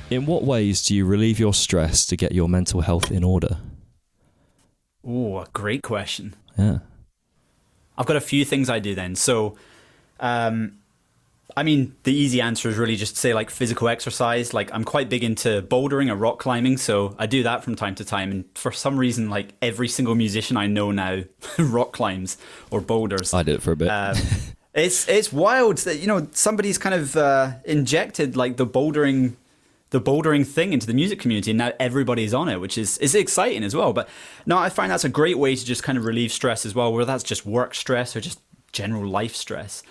In what ways do you relieve your stress to get your mental health in order? Oh, a great question. Yeah. I've got a few things I do then. So, I mean, the easy answer is really just to say like physical exercise. Like I'm quite big into bouldering or rock climbing, so I do that from time to time. And for some reason, like every single musician I know now rock climbs or boulders. I did it for a bit. It's wild that, you know, somebody's kind of injected like the bouldering thing into the music community, and now everybody's on it, which is exciting as well. But no, I find that's a great way to just kind of relieve stress as well, whether that's just work stress or just general life stress.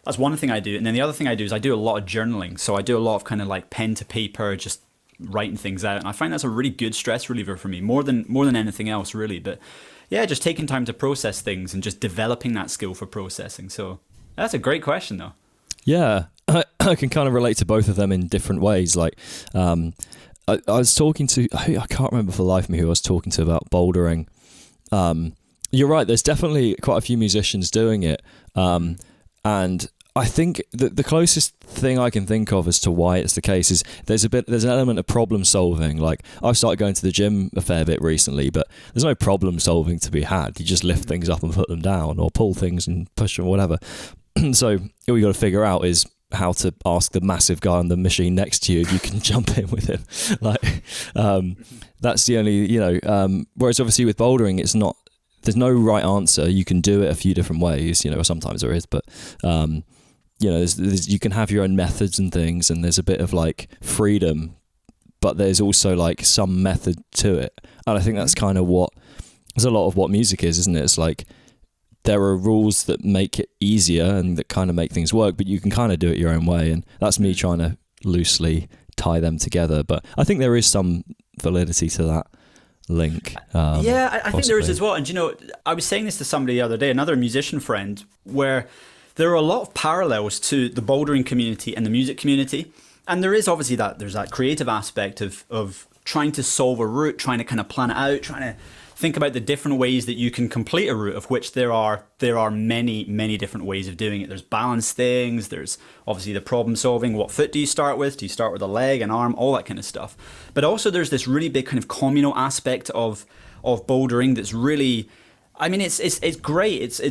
That's one thing I do. And then the other thing I do is I do a lot of journaling. So I do a lot of kind of like pen to paper, just writing things out. And I find that's a really good stress reliever for me, more than anything else really. But yeah, just taking time to process things and just developing that skill for processing. So that's a great question though. Yeah, I can kind of relate to both of them in different ways. Like, I was talking to, I can't remember for the life of me who I was talking to about bouldering. You're right, there's definitely quite a few musicians doing it. And I think the closest thing I can think of as to why it's the case is there's an element of problem solving. Like I've started going to the gym a fair bit recently, but there's no problem solving to be had. You just lift things up and put them down, or pull things and push them, whatever. So all you got to figure out is how to ask the massive guy on the machine next to you if you can jump in with him. Like that's the only, you know. Whereas obviously with bouldering, it's not. There's no right answer. You can do it a few different ways, you know. Or sometimes there is, but you know, you can have your own methods and things, and there's a bit of like freedom, but there's also like some method to it. And I think that's kind of there's a lot of what music is, isn't it? It's like there are rules that make it easier and that kind of make things work, but you can kind of do it your own way. And that's me trying to loosely tie them together. But I think there is some validity to that link. Yeah, I think there is as well. And you know, I was saying this to somebody the other day, another musician friend, where there are a lot of parallels to the bouldering community and the music community. And there is obviously there's that creative aspect of trying to solve a route, trying to kind of plan it out, trying to think about the different ways that you can complete a route, of which there are many, many different ways of doing it. There's balance things, there's obviously the problem solving. What foot do you start with? Do you start with a leg, an arm, all that kind of stuff? But also there's this really big kind of communal aspect of bouldering that's really, I mean, it's great.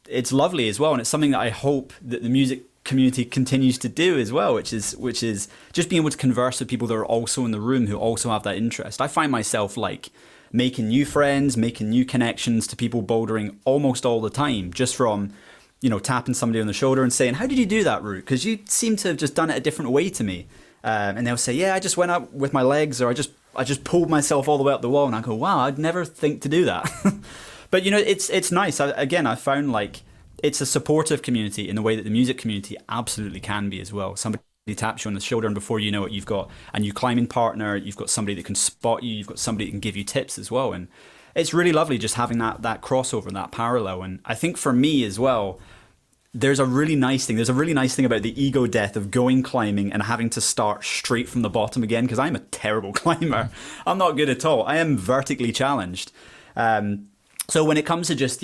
It's lovely as well. And it's something that I hope that the music community continues to do as well, which is just being able to converse with people that are also in the room who also have that interest. I find myself like making new friends, making new connections to people bouldering almost all the time, just from, you know, tapping somebody on the shoulder and saying, how did you do that route? Because you seem to have just done it a different way to me. And they'll say, yeah, I just went up with my legs, or I just pulled myself all the way up the wall. And I go, wow, I'd never think to do that. But, you know, it's nice. I found like it's a supportive community in the way that the music community absolutely can be as well. Somebody taps you on the shoulder, and before you know it, you've got a new climbing partner, you've got somebody that can spot you, you've got somebody that can give you tips as well. And it's really lovely just having that crossover, that parallel. And I think for me as well, there's a really nice thing about the ego death of going climbing and having to start straight from the bottom again, because I'm a terrible climber. I'm not good at all. I am vertically challenged. So when it comes to just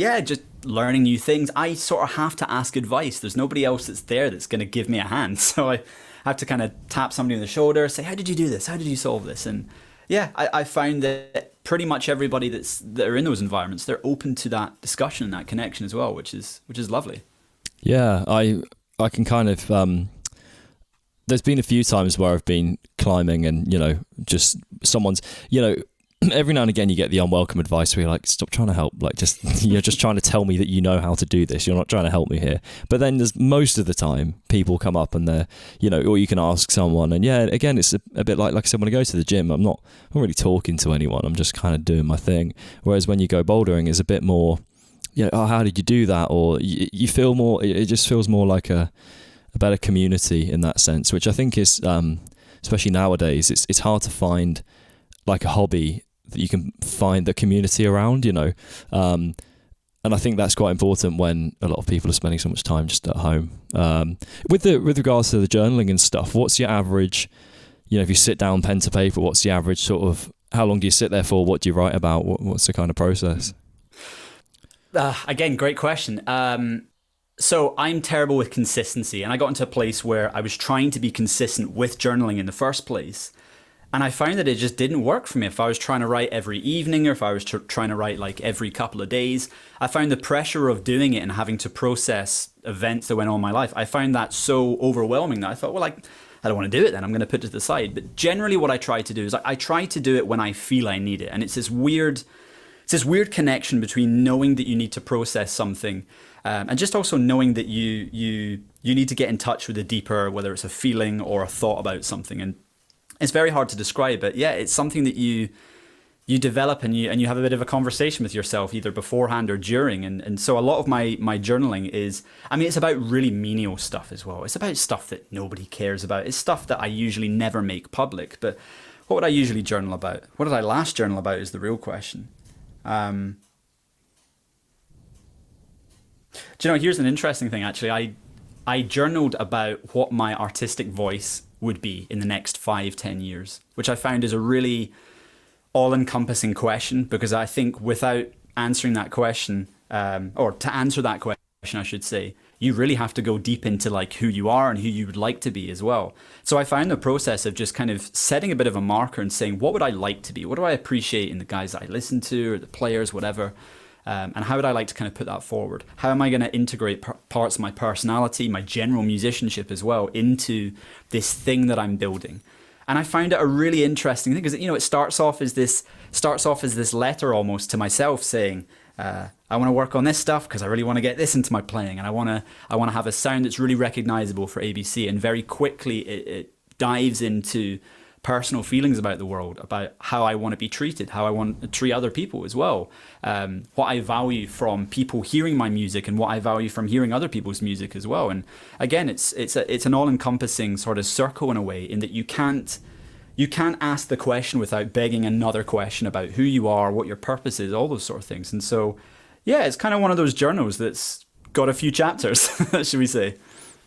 learning new things, I sort of have to ask advice. There's nobody else that's there that's going to give me a hand. So I have to kind of tap somebody on the shoulder, say, how did you do this? How did you solve this? And yeah, I found that pretty much everybody that are in those environments, they're open to that discussion and that connection as well, which is lovely. Yeah, I can kind of, there's been a few times where I've been climbing and, you know, just someone's, you know, every now and again you get the unwelcome advice where you're like, stop trying to help, like you're just trying to tell me that you know how to do this, you're not trying to help me here. But then there's most of the time people come up and they're, you know, or you can ask someone, and yeah, again it's a bit like I said, when I go to the gym, I'm not really talking to anyone, I'm just kind of doing my thing. Whereas when you go bouldering, it's a bit more, you know, oh, how did you do that? Or you feel more, it just feels more like a better community in that sense, which I think is, especially nowadays, it's hard to find like a hobby that you can find the community around, you know. And I think that's quite important when a lot of people are spending so much time just at home. With regards to the journaling and stuff, what's your average, you know, if you sit down pen to paper, what's the average sort of, how long do you sit there for? What do you write about? What's the kind of process? Again, great question. So I'm terrible with consistency, and I got into a place where I was trying to be consistent with journaling in the first place. And I found that it just didn't work for me. If I was trying to write every evening, or if I was trying to write like every couple of days, I found the pressure of doing it and having to process events that went on in my life, I found that so overwhelming that I thought, well, I don't want to do it then. I'm going to put it to the side. But generally what I try to do is I try to do it when I feel I need it. And it's this weird connection between knowing that you need to process something and just also knowing that you need to get in touch with a deeper, whether it's a feeling or a thought about something. And it's very hard to describe, but yeah, it's something that you develop and you have a bit of a conversation with yourself either beforehand or during. And so a lot of my journaling is, I mean, it's about really menial stuff as well. It's about stuff that nobody cares about. It's stuff that I usually never make public. But what would I usually journal about? What did I last journal about is the real question. Do you know, here's an interesting thing, actually. I journaled about what my artistic voice would be in the next 5-10 years, which I found is a really all-encompassing question, because I think without answering that question, or to answer that question, I should say, you really have to go deep into like who you are and who you would like to be as well. So I found the process of just kind of setting a bit of a marker and saying, what would I like to be? What do I appreciate in the guys that I listen to or the players, whatever? And how would I like to kind of put that forward? How am I going to integrate parts of my personality, my general musicianship as well, into this thing that I'm building? And I found it a really interesting thing because, you know, it starts off as this letter almost to myself saying, I want to work on this stuff because I really want to get this into my playing, and I want to have a sound that's really recognizable for ABC. And very quickly it dives into personal feelings about the world, about how I want to be treated, how I want to treat other people as well, what I value from people hearing my music and what I value from hearing other people's music as well. And again, it's an all-encompassing sort of circle in a way, in that you can't ask the question without begging another question about who you are, what your purpose is, all those sort of things. And so, yeah, it's kind of one of those journals that's got a few chapters, should we say?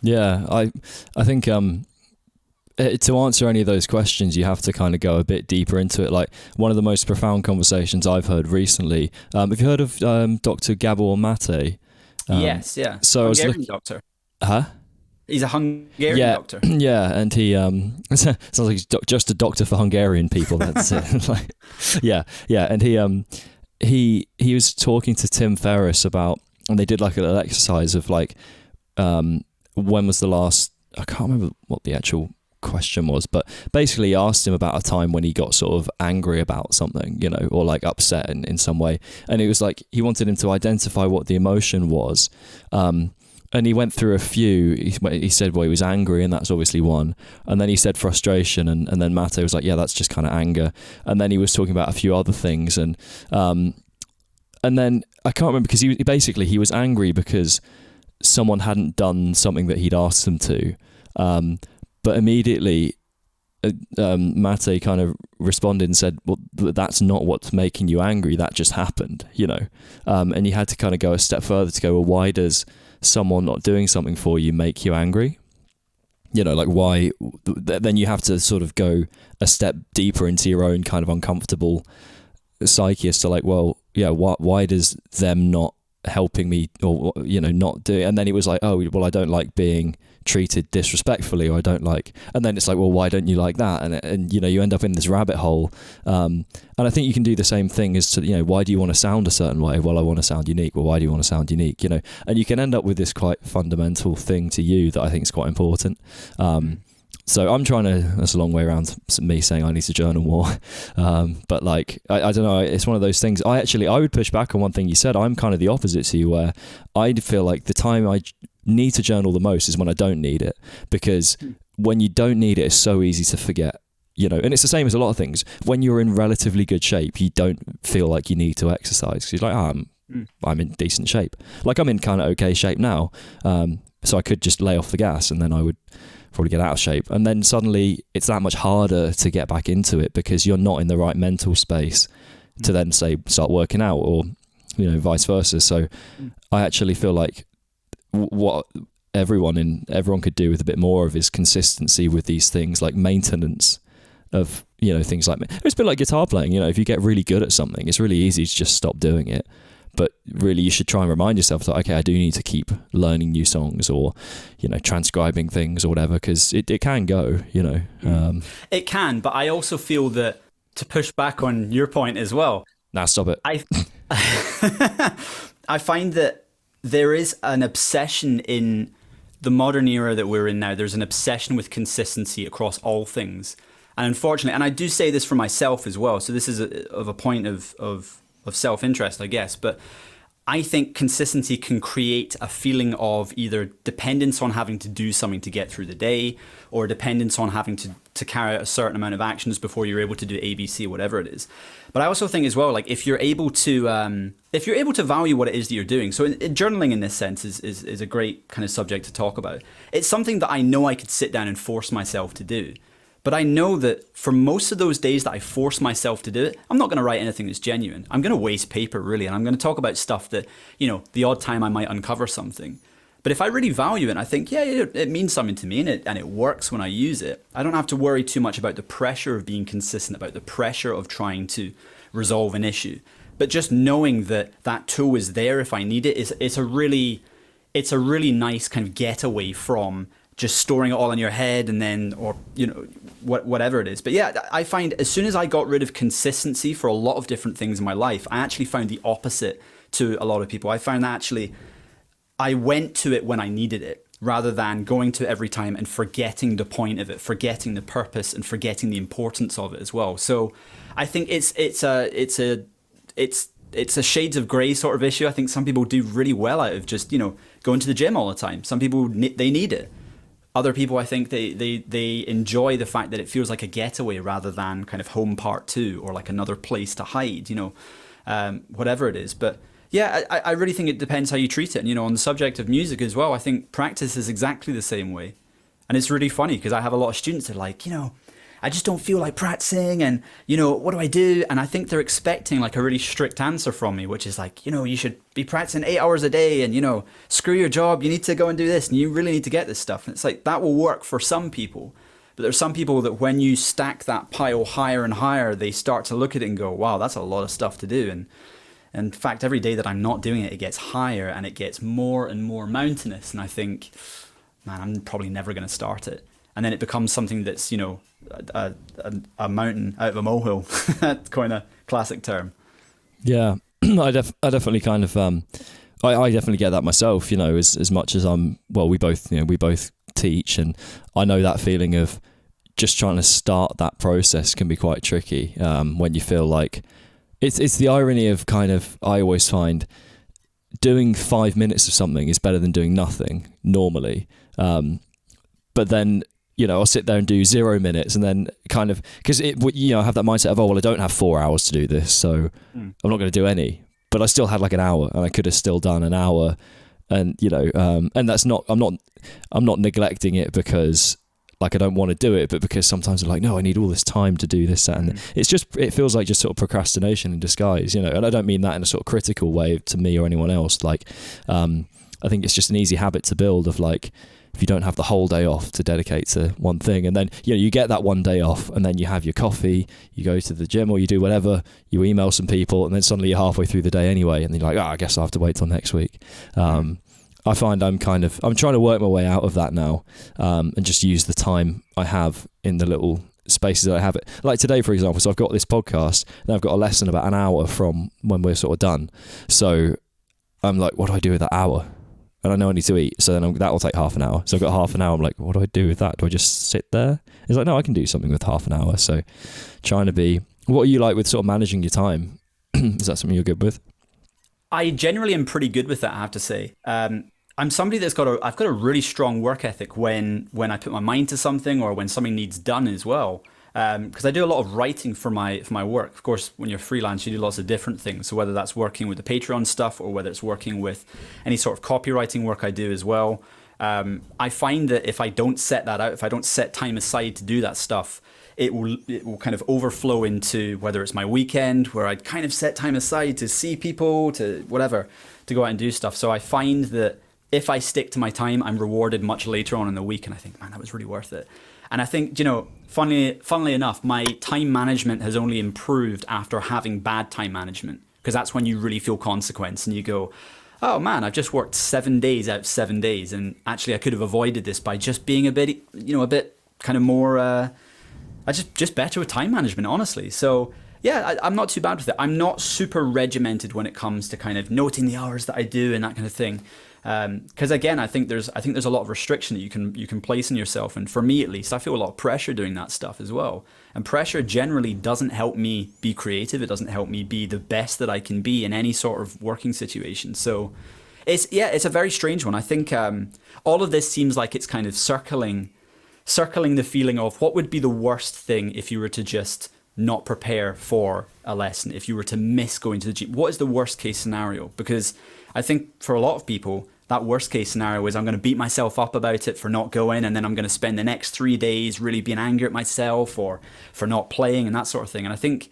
Yeah, I think to answer any of those questions, you have to kind of go a bit deeper into it. Like one of the most profound conversations I've heard recently. Have you heard of Dr. Gabor Mate? Yes, yeah. So Hungarian doctor. Huh? He's a Hungarian doctor. Yeah, and he sounds like he's just a doctor for Hungarian people. That's it. Like, yeah, and he was talking to Tim Ferriss about, and they did like an exercise of like, when was the last? I can't remember what the actual question was, but basically he asked him about a time when he got sort of angry about something, you know, or like upset in some way, and it was like he wanted him to identify what the emotion was. And he went through a few. He said, well, he was angry, and that's obviously one. And then he said frustration, and then Mate was like, yeah, that's just kind of anger. And then he was talking about a few other things, and then I can't remember, because he was angry because someone hadn't done something that he'd asked them to. But immediately, Mate kind of responded and said, well, that's not what's making you angry. That just happened, you know. And you had to kind of go a step further to go, well, why does someone not doing something for you make you angry? You know, like why? Then you have to sort of go a step deeper into your own kind of uncomfortable psyche as to like, well, yeah, why does them not helping me, or, you know, not do? And then he was like, oh, well, I don't like being treated disrespectfully, or I don't like, and then it's like, well, why don't you like that? And you know, you end up in this rabbit hole. And I think you can do the same thing as to, you know, why do you want to sound a certain way? Well, I want to sound unique. Well, why do you want to sound unique? You know, and you can end up with this quite fundamental thing to you that I think is quite important. So I'm trying to, that's a long way around me saying I need to journal more. But like, I don't know, it's one of those things. I would push back on one thing you said. I'm kind of the opposite to you, where I feel like the time I need to journal the most is when I don't need it, because when you don't need it, it's so easy to forget, you know. And it's the same as a lot of things. When you're in relatively good shape, you don't feel like you need to exercise, because you're like, I'm in decent shape. Like I'm in kind of okay shape now, so I could just lay off the gas and then I would probably get out of shape. And then suddenly it's that much harder to get back into it, because you're not in the right mental space to then say start working out, or, you know, vice versa. So I actually feel like what everyone could do with a bit more of is consistency with these things, like maintenance of, you know, things like, it's a bit like guitar playing. You know, if you get really good at something, it's really easy to just stop doing it. But really, you should try and remind yourself that, okay, I do need to keep learning new songs, or, you know, transcribing things or whatever, because it can go, you know. It can, but I also feel that, to push back on your point as well. Nah, stop it. I find that there is an obsession in the modern era that we're in now. There's an obsession with consistency across all things. And unfortunately, and I do say this for myself as well, so this is of a point of self-interest, I guess, but I think consistency can create a feeling of either dependence on having to do something to get through the day, or dependence on having to carry out a certain amount of actions before you're able to do ABC, whatever it is. But I also think as well, like, if you're able to value what it is that you're doing, so journaling in this sense is a great kind of subject to talk about. It's something that I know I could sit down and force myself to do. But I know that for most of those days that I force myself to do it, I'm not going to write anything that's genuine. I'm going to waste paper, really, and I'm going to talk about stuff that, you know, the odd time I might uncover something. But if I really value it, and I think, yeah, it means something to me, and it works when I use it, I don't have to worry too much about the pressure of being consistent, about the pressure of trying to resolve an issue. But just knowing that that tool is there if I need it, it's a really nice kind of getaway from just storing it all in your head and then, or, you know, whatever it is. But yeah, I find as soon as I got rid of consistency for a lot of different things in my life, I actually found the opposite to a lot of people. I found that actually I went to it when I needed it, rather than going to it every time and forgetting the point of it, forgetting the purpose, and forgetting the importance of it as well. So I think it's a shades of grey sort of issue. I think some people do really well out of just, you know, going to the gym all the time. Some people, they need it. Other people, I think they enjoy the fact that it feels like a getaway rather than kind of home part two, or like another place to hide, you know, whatever it is. But yeah, I really think it depends how you treat it. And, you know, on the subject of music as well, I think practice is exactly the same way. And it's really funny because I have a lot of students that are like, you know, I just don't feel like practicing, and, you know, what do I do? And I think they're expecting like a really strict answer from me, which is like, you know, you should be practicing 8 hours a day, and, you know, screw your job, you need to go and do this, and you really need to get this stuff. And it's like, that will work for some people. But there's some people that when you stack that pile higher and higher, they start to look at it and go, wow, that's a lot of stuff to do. And in fact, every day that I'm not doing it, it gets higher and it gets more and more mountainous. And I think, man, I'm probably never going to start it. And then it becomes something that's, you know, a mountain out of a molehill. That's kind of classic term. Yeah, I definitely kind of, I definitely get that myself, you know, as much as we both teach, and I know that feeling of just trying to start that process can be quite tricky, when you feel like, it's the irony of kind of, I always find doing 5 minutes of something is better than doing nothing normally. But then, you know, I'll sit there and do 0 minutes, and then kind of, because I have that mindset of, oh, well, I don't have 4 hours to do this, so I'm not going to do any. But I still had like an hour, and I could have still done an hour, and, you know, and that's not, I'm not neglecting it because like I don't want to do it, but because sometimes I'm like, no, I need all this time to do this, that, and it's just, it feels like just sort of procrastination in disguise, you know. And I don't mean that in a sort of critical way to me or anyone else. Like, I think it's just an easy habit to build of like, if you don't have the whole day off to dedicate to one thing, and then, you know, you get that one day off, and then you have your coffee, you go to the gym, or you do whatever, you email some people, and then suddenly you're halfway through the day anyway, and then you're like, I guess I'll have to wait till next week. I find I'm trying to work my way out of that now, and just use the time I have in the little spaces that I have it. Like today, for example, so I've got this podcast, and I've got a lesson about an hour from when we're sort of done. So I'm like, what do I do with that hour? And I know I need to eat, so then that will take half an hour. So I've got half an hour. I'm like, what do I do with that? Do I just sit there? It's like, no, I can do something with half an hour. So trying to be, what are you like with sort of managing your time? Is that something you're good with? I generally am pretty good with that, I have to say. I'm somebody that's I've got a really strong work ethic when I put my mind to something, or when something needs done as well. Because I do a lot of writing for my work. Of course, when you're freelance, you do lots of different things. So whether that's working with the Patreon stuff, or whether it's working with any sort of copywriting work I do as well, I find that if I don't set that out, if I don't set time aside to do that stuff, it will kind of overflow into whether it's my weekend, where I'd kind of set time aside to see people, to whatever, to go out and do stuff. So I find that if I stick to my time, I'm rewarded much later on in the week, and I think, man, that was really worth it. And I think, you know, funnily enough, my time management has only improved after having bad time management, because that's when you really feel consequence and you go, oh man, I've just worked 7 days out of 7 days, and actually I could have avoided this by just being a bit kind of more, just better with time management, honestly. So yeah, I'm not too bad with it. I'm not super regimented when it comes to kind of noting the hours that I do and that kind of thing. Because again, I think there's a lot of restriction that you can place on yourself, and for me at least, I feel a lot of pressure doing that stuff as well. And pressure generally doesn't help me be creative. It doesn't help me be the best that I can be in any sort of working situation. So it's a very strange one. I think all of this seems like it's kind of circling the feeling of what would be the worst thing if you were to just not prepare for a lesson, if you were to miss going to the gym. What is the worst case scenario? Because I think for a lot of people, that worst case scenario is I'm going to beat myself up about it for not going, and then I'm going to spend the next 3 days really being angry at myself or for not playing and that sort of thing. And I think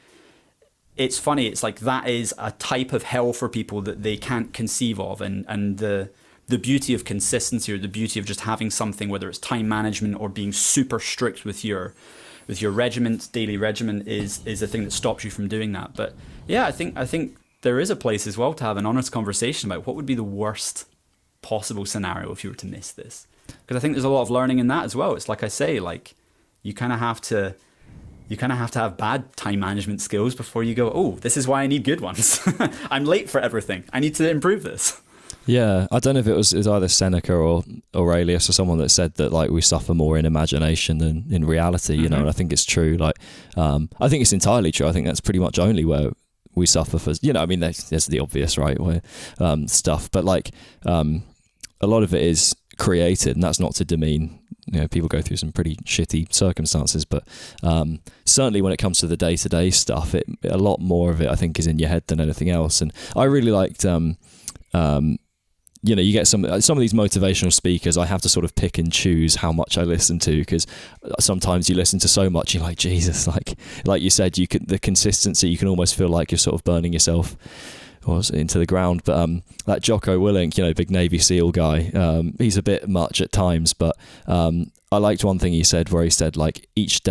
it's funny, it's like that is a type of hell for people that they can't conceive of, and the beauty of consistency, or the beauty of just having something, whether it's time management or being super strict with your daily regimen, is the thing that stops you from doing that. But yeah, I think there is a place as well to have an honest conversation about what would be the worst possible scenario if you were to miss this. Because I think there's a lot of learning in that as well. It's like I say, like you kind of have to have bad time management skills before you go, oh, this is why I need good ones. I'm late for everything. I need to improve this. Yeah, I don't know if it was either Seneca or Aurelius or someone that said that like we suffer more in imagination than in reality, you know, and I think it's true. Like, I think it's entirely true. I think that's pretty much only where we suffer for, you know, I mean, there's the obvious, right, where stuff, but like a lot of it is created, and that's not to demean, you know, people go through some pretty shitty circumstances, but certainly when it comes to the day-to-day stuff, a lot more of it I think is in your head than anything else. And I really liked you know, you get some of these motivational speakers, I have to sort of pick and choose how much I listen to, because sometimes you listen to so much, you're like, Jesus, like you said, the consistency, you can almost feel like you're sort of burning yourself into the ground. But that Jocko Willink, you know, big Navy SEAL guy, he's a bit much at times, but I liked one thing he said, where he said, like, each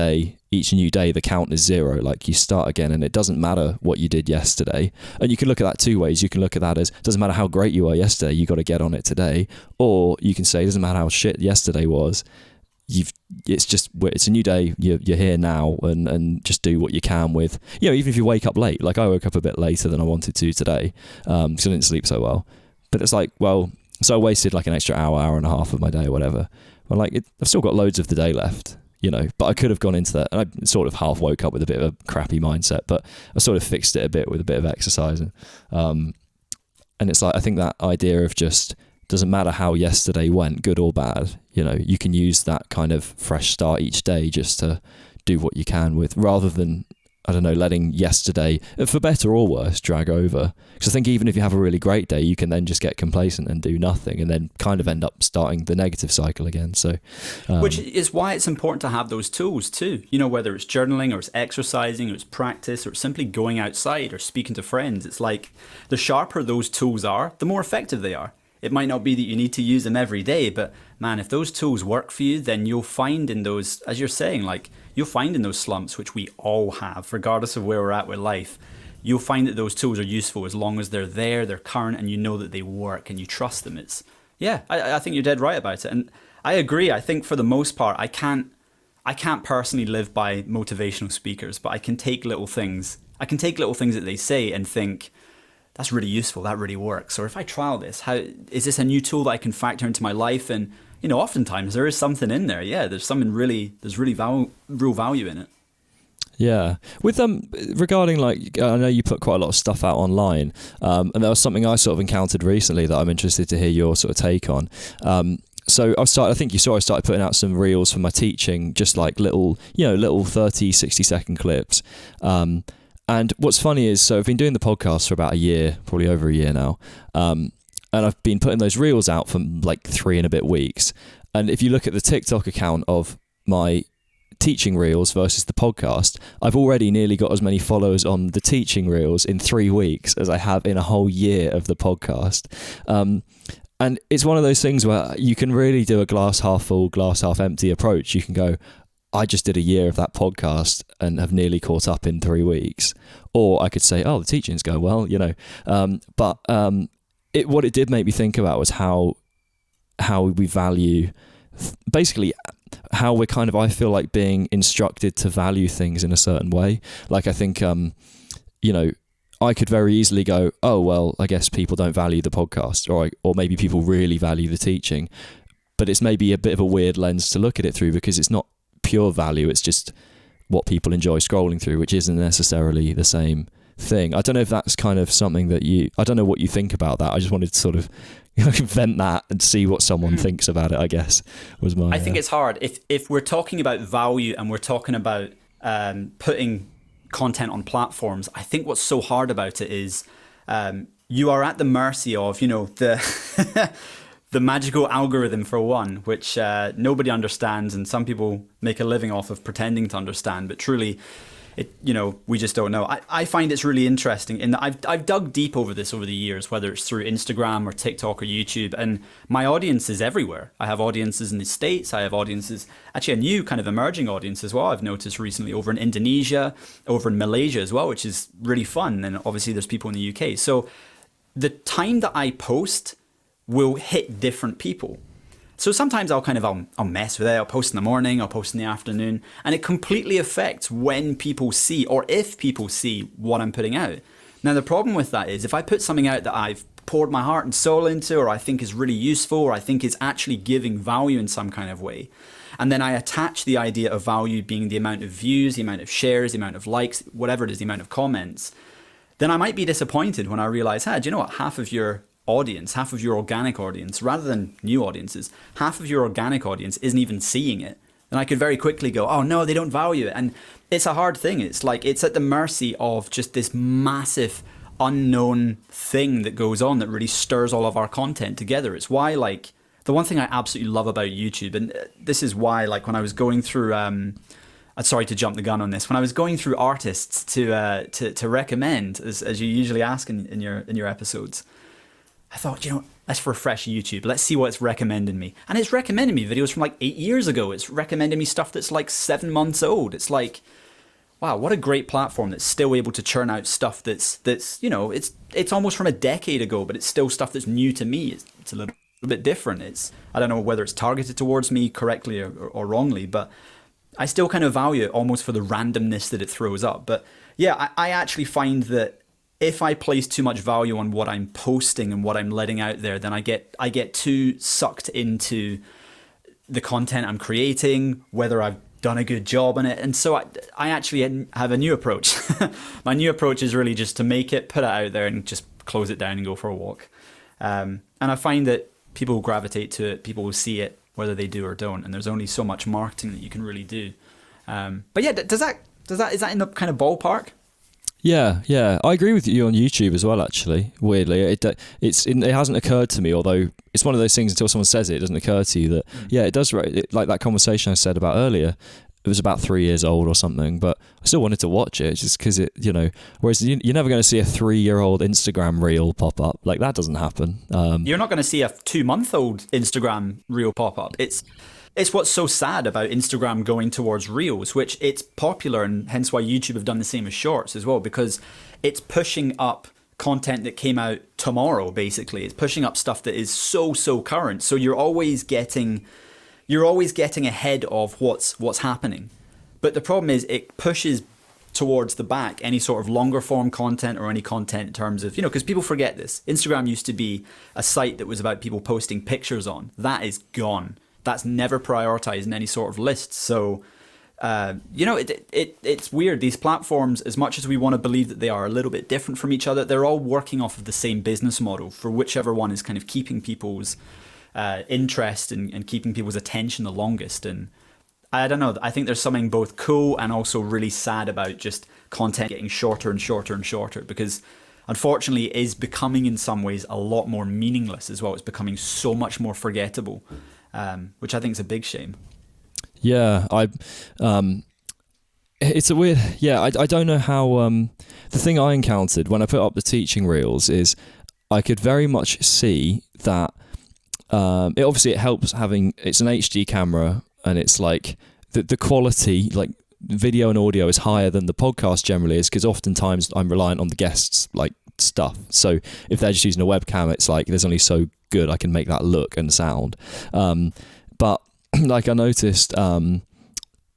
new day, the count is 0. Like, you start again, and it doesn't matter what you did yesterday. And you can look at that two ways. You can look at that as, doesn't matter how great you were yesterday, you got to get on it today. Or you can say, it doesn't matter how shit yesterday was, it's a new day, you're here now, and just do what you can with, you know, even if you wake up late. Like, I woke up a bit later than I wanted to today, because I didn't sleep so well. But it's like, well, so I wasted like an extra hour and a half of my day or whatever. Well, like, I've still got loads of the day left, you know, but I could have gone into that, and I sort of half woke up with a bit of a crappy mindset, but I sort of fixed it a bit with a bit of exercise. And it's like, I think that idea of just, doesn't matter how yesterday went, good or bad, you know, you can use that kind of fresh start each day just to do what you can with, rather than, I don't know, letting yesterday, for better or worse, drag over. Because I think even if you have a really great day, you can then just get complacent and do nothing, and then kind of end up starting the negative cycle again. So, which is why it's important to have those tools too. You know, whether it's journaling or it's exercising or it's practice or it's simply going outside or speaking to friends. It's like, the sharper those tools are, the more effective they are. It might not be that you need to use them every day, but man, if those tools work for you, then you'll find in those, as you're saying, like, you'll find in those slumps, which we all have, regardless of where we're at with life, you'll find that those tools are useful as long as they're there, they're current, and you know that they work and you trust them. It's, yeah, I think you're dead right about it. And I agree. I think for the most part, I can't personally live by motivational speakers, but I can take little things that they say and think, that's really useful, that really works. Or if I trial this, how is this a new tool that I can factor into my life? And, you know, oftentimes there is something in there. Yeah, there's real value in it. Yeah. With regarding, like, I know you put quite a lot of stuff out online, and there was something I sort of encountered recently that I'm interested to hear your sort of take on. So I think you saw I started putting out some reels for my teaching, just like little 30, 60-second clips. And what's funny is, so I've been doing the podcast for about a year, probably over a year now, and I've been putting those reels out for like 3 and a bit weeks. And if you look at the TikTok account of my teaching reels versus the podcast, I've already nearly got as many followers on the teaching reels in 3 weeks as I have in a whole year of the podcast. And it's one of those things where you can really do a glass half full, glass half empty approach. You can go, I just did a year of that podcast and have nearly caught up in 3 weeks. Or I could say, oh, the teaching's going well, you know. But what it did make me think about was how we value, basically how we're kind of, I feel like, being instructed to value things in a certain way. Like, I think, you know, I could very easily go, oh, well, I guess people don't value the podcast, or maybe people really value the teaching. But it's maybe a bit of a weird lens to look at it through, because it's not pure value, it's just what people enjoy scrolling through, which isn't necessarily the same thing. I don't know if that's kind of something that I don't know what you think about that. I just wanted to sort of vent that and see what someone thinks about it, I guess, was my... I think it's hard. If we're talking about value and we're talking about putting content on platforms, I think what's so hard about it is you are at the mercy of, you know, the the magical algorithm, for one, which nobody understands, and some people make a living off of pretending to understand, but truly, we just don't know. I find it's really interesting in that I've dug deep over this over the years, whether it's through Instagram or TikTok or YouTube, and my audience is everywhere. I have audiences in the States, I have audiences, actually a new kind of emerging audience as well, I've noticed recently, over in Indonesia, over in Malaysia as well, which is really fun, and obviously there's people in the UK. So the time that I post will hit different people. So sometimes I'll mess with it. I'll post in the morning, I'll post in the afternoon, and it completely affects when people see, or if people see, what I'm putting out. Now the problem with that is if I put something out that I've poured my heart and soul into, or I think is really useful, or I think is actually giving value in some kind of way, and then I attach the idea of value being the amount of views, the amount of shares, the amount of likes, whatever it is, the amount of comments, then I might be disappointed when I realize, do you know what, half of your audience, half of your organic audience, rather than new audiences, half of your organic audience isn't even seeing it. And I could very quickly go, oh no, they don't value it. And it's a hard thing. It's like, it's at the mercy of just this massive unknown thing that goes on that really stirs all of our content together. It's why, like, the one thing I absolutely love about YouTube, and this is why, like, when I was going through, sorry to jump the gun on this, when I was going through artists to recommend, as you usually ask in your episodes, I thought, let's refresh YouTube. Let's see what it's recommending me. And it's recommending me videos from like 8 years ago. It's recommending me stuff that's like 7 months old. It's like, wow, what a great platform that's still able to churn out stuff that's it's almost from a decade ago, but it's still stuff that's new to me. It's a little bit different. I don't know whether it's targeted towards me correctly or wrongly, but I still kind of value it almost for the randomness that it throws up. But yeah, I actually find that if I place too much value on what I'm posting and what I'm letting out there, then I get too sucked into the content I'm creating, whether I've done a good job on it. And so I actually have a new approach. My new approach is really just to make it, put it out there, and just close it down and go for a walk. And I find that people will gravitate to it, people will see it, whether they do or don't. And there's only so much marketing that you can really do. But yeah, is that in the kind of ballpark? Yeah, I agree with you on YouTube as well. Actually, weirdly, it hasn't occurred to me. Although it's one of those things, until someone says it, it doesn't occur to you that it does. Like that conversation I said about earlier, it was about 3 years old or something, but I still wanted to watch it just because it, Whereas you're never going to see a 3-year-old Instagram reel pop up. Like that doesn't happen. You're not going to see a 2-month-old Instagram reel pop up. It's what's so sad about Instagram going towards Reels, which it's popular, and hence why YouTube have done the same as Shorts as well, because it's pushing up content that came out tomorrow, basically. It's pushing up stuff that is so current. So you're always getting ahead of what's happening. But the problem is it pushes towards the back any sort of longer form content or any content in terms of, because people forget this. Instagram used to be a site that was about people posting pictures on. That is gone. That's never prioritized in any sort of list. So, it's weird. These platforms, as much as we want to believe that they are a little bit different from each other, they're all working off of the same business model for whichever one is kind of keeping people's interest and keeping people's attention the longest. And I don't know, I think there's something both cool and also really sad about just content getting shorter and shorter and shorter, because unfortunately it is becoming in some ways a lot more meaningless as well. It's becoming so much more forgettable. Which I think is a big shame. Yeah, it's a weird. Yeah, I don't know how. The thing I encountered when I put up the teaching reels is I could very much see that. It helps having, it's an HD camera, and it's like the quality, like video and audio, is higher than the podcast generally is, because oftentimes I'm reliant on the guests like stuff. So if they're just using a webcam, it's like there's only so good I can make that look and sound. But like I noticed,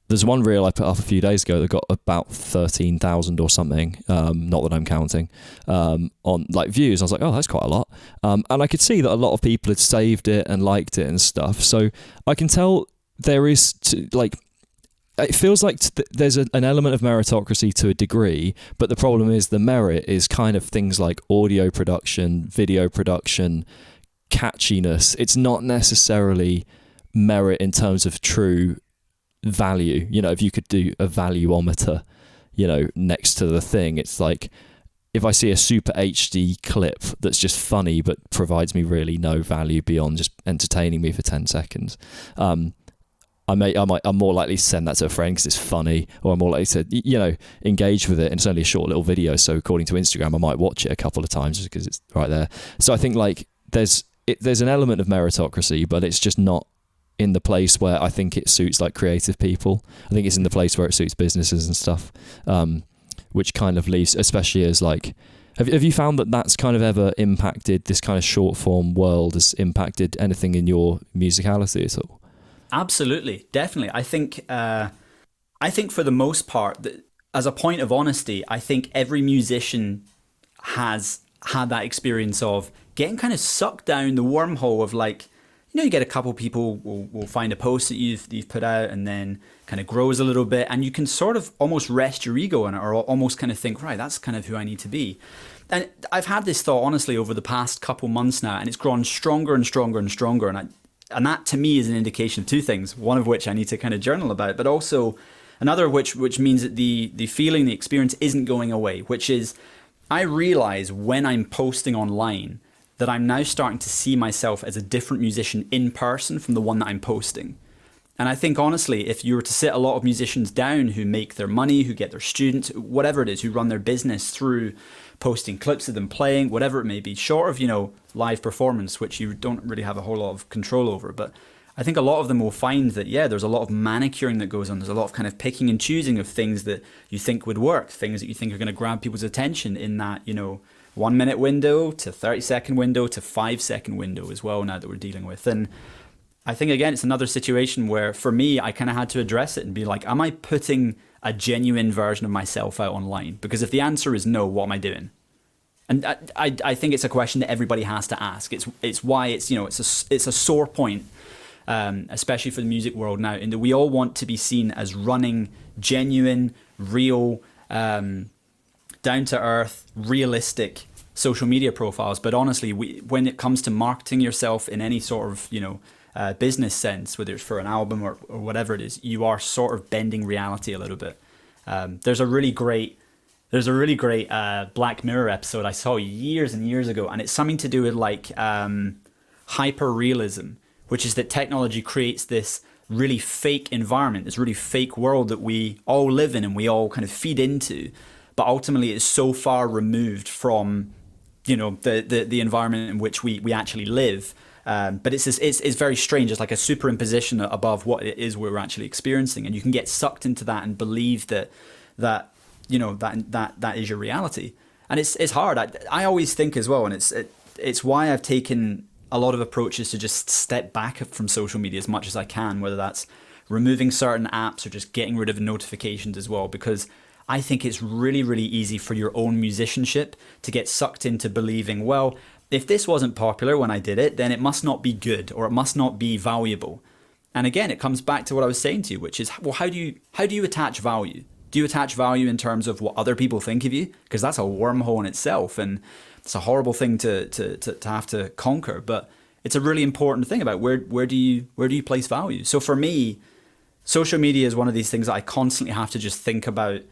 there's one reel I put up a few days ago that got about 13,000 or something, not that I'm counting, on like views. I was like, oh, that's quite a lot. And I could see that a lot of people had saved it and liked it and stuff. So I can tell there is, it feels like there's an element of meritocracy to a degree, but the problem is the merit is kind of things like audio production, video production, catchiness. It's not necessarily merit in terms of true value. You know, if you could do a valuometer, you know, next to the thing, it's like if I see a super HD clip that's just funny but provides me really no value beyond just entertaining me for 10 seconds, I'm more likely to send that to a friend because it's funny, or I'm more likely to, you know, engage with it. And it's only a short little video, so according to Instagram, I might watch it a couple of times just because it's right there. So I think like there's an element of meritocracy, but it's just not in the place where I think it suits like creative people. I think it's in the place where it suits businesses and stuff, which kind of leaves, especially as like, have you found that that's kind of ever impacted this kind of short form world, has impacted anything in your musicality at all? Absolutely, definitely. I think for the most part, that as a point of honesty, I think every musician has had that experience of getting kind of sucked down the wormhole of like, you know, you get a couple people will find a post that you've put out and then kind of grows a little bit, and you can sort of almost rest your ego in it, or almost kind of think, right, that's kind of who I need to be. And I've had this thought honestly over the past couple months now, and it's grown stronger and stronger and stronger. And that to me is an indication of two things, one of which I need to kind of journal about, but also another of which means that the feeling, the experience isn't going away, which is I realize when I'm posting online that I'm now starting to see myself as a different musician in person from the one that I'm posting. And I think honestly, if you were to sit a lot of musicians down who make their money, who get their students, whatever it is, who run their business through posting clips of them playing, whatever it may be, short of, you know, live performance, which you don't really have a whole lot of control over. But I think a lot of them will find that, yeah, there's a lot of manicuring that goes on. There's a lot of kind of picking and choosing of things that you think would work, things that you think are going to grab people's attention in that, you know, 1 minute window to 30-second window to 5-second window as well now that we're dealing with. And I think, again, it's another situation where for me, I kind of had to address it and be like, am I putting a genuine version of myself out online? Because if the answer is no, what am I doing? And I think it's a question that everybody has to ask. It's why it's, you know, it's a sore point, especially for the music world now, in that we all want to be seen as running genuine, real, down to earth, realistic social media profiles. But honestly, when it comes to marketing yourself in any sort of, you know, business sense, whether it's for an album or whatever it is, you are sort of bending reality a little bit. There's a really great Black Mirror episode I saw years and years ago, and it's something to do with like hyper realism, which is that technology creates this really fake environment, this really fake world that we all live in and we all kind of feed into, but ultimately it's so far removed from, you know, the environment in which we actually live. But it's very strange. It's like a superimposition above what it is we're actually experiencing, and you can get sucked into that and believe that you know that is your reality. And it's hard. I always think as well, and it's why I've taken a lot of approaches to just step back from social media as much as I can, whether that's removing certain apps or just getting rid of notifications as well, because I think it's really, really easy for your own musicianship to get sucked into believing, well, if this wasn't popular when I did it, then it must not be good, or it must not be valuable. And again, it comes back to what I was saying to you, which is, well, how do you attach value? Do you attach value in terms of what other people think of you? Because that's a wormhole in itself, and it's a horrible thing to have to conquer. But it's a really important thing about where do you place value. So for me, social media is one of these things that I constantly have to just think about.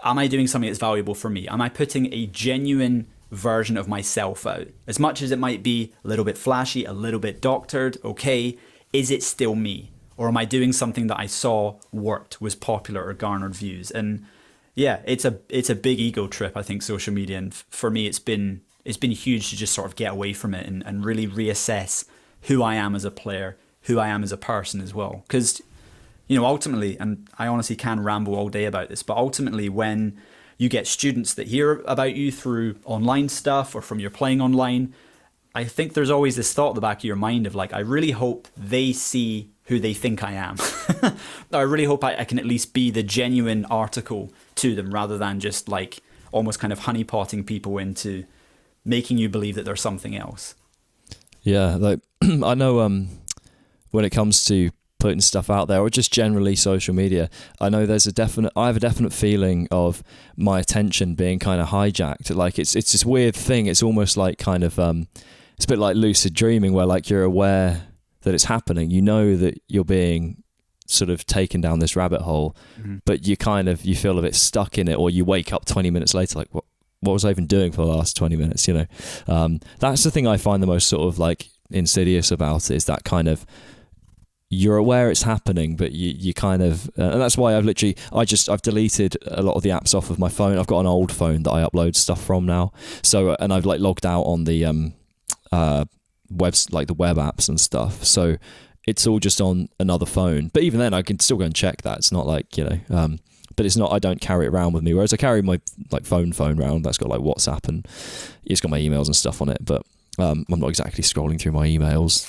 Am I doing something that's valuable for me? Am I putting a genuine version of myself out? As much as it might be a little bit flashy, a little bit doctored, okay, is it still me? Or am I doing something that I saw worked, was popular, or garnered views? And yeah, it's a big ego trip, I think, social media. And for me, it's been huge to just sort of get away from it and really reassess who I am as a player, who I am as a person as well. Because ultimately, and I honestly can ramble all day about this, but ultimately when you get students that hear about you through online stuff or from your playing online, I think there's always this thought at the back of your mind of like, I really hope they see who they think I am. I really hope I can at least be the genuine article to them, rather than just like almost kind of honeypotting people into making you believe that they're something else. Yeah, like I know when it comes to putting stuff out there, or just generally social media, I know I have a definite feeling of my attention being kind of hijacked. Like it's this weird thing. It's almost like kind of it's a bit like lucid dreaming, where like you're aware that it's happening. You know that you're being sort of taken down this rabbit hole, but you feel a bit stuck in it, or you wake up 20 minutes later like, what was I even doing for the last 20 minutes? That's the thing I find the most sort of like insidious about it, is that kind of, you're aware it's happening, but you kind of, and that's why I've deleted a lot of the apps off of my phone. I've got an old phone that I upload stuff from now. So, and I've like logged out on the webs, like the web apps and stuff. So it's all just on another phone. But even then, I can still go and check that. It's not like, but it's not, I don't carry it around with me. Whereas I carry my like phone around. That's got like WhatsApp and it's got my emails and stuff on it. But I'm not exactly scrolling through my emails,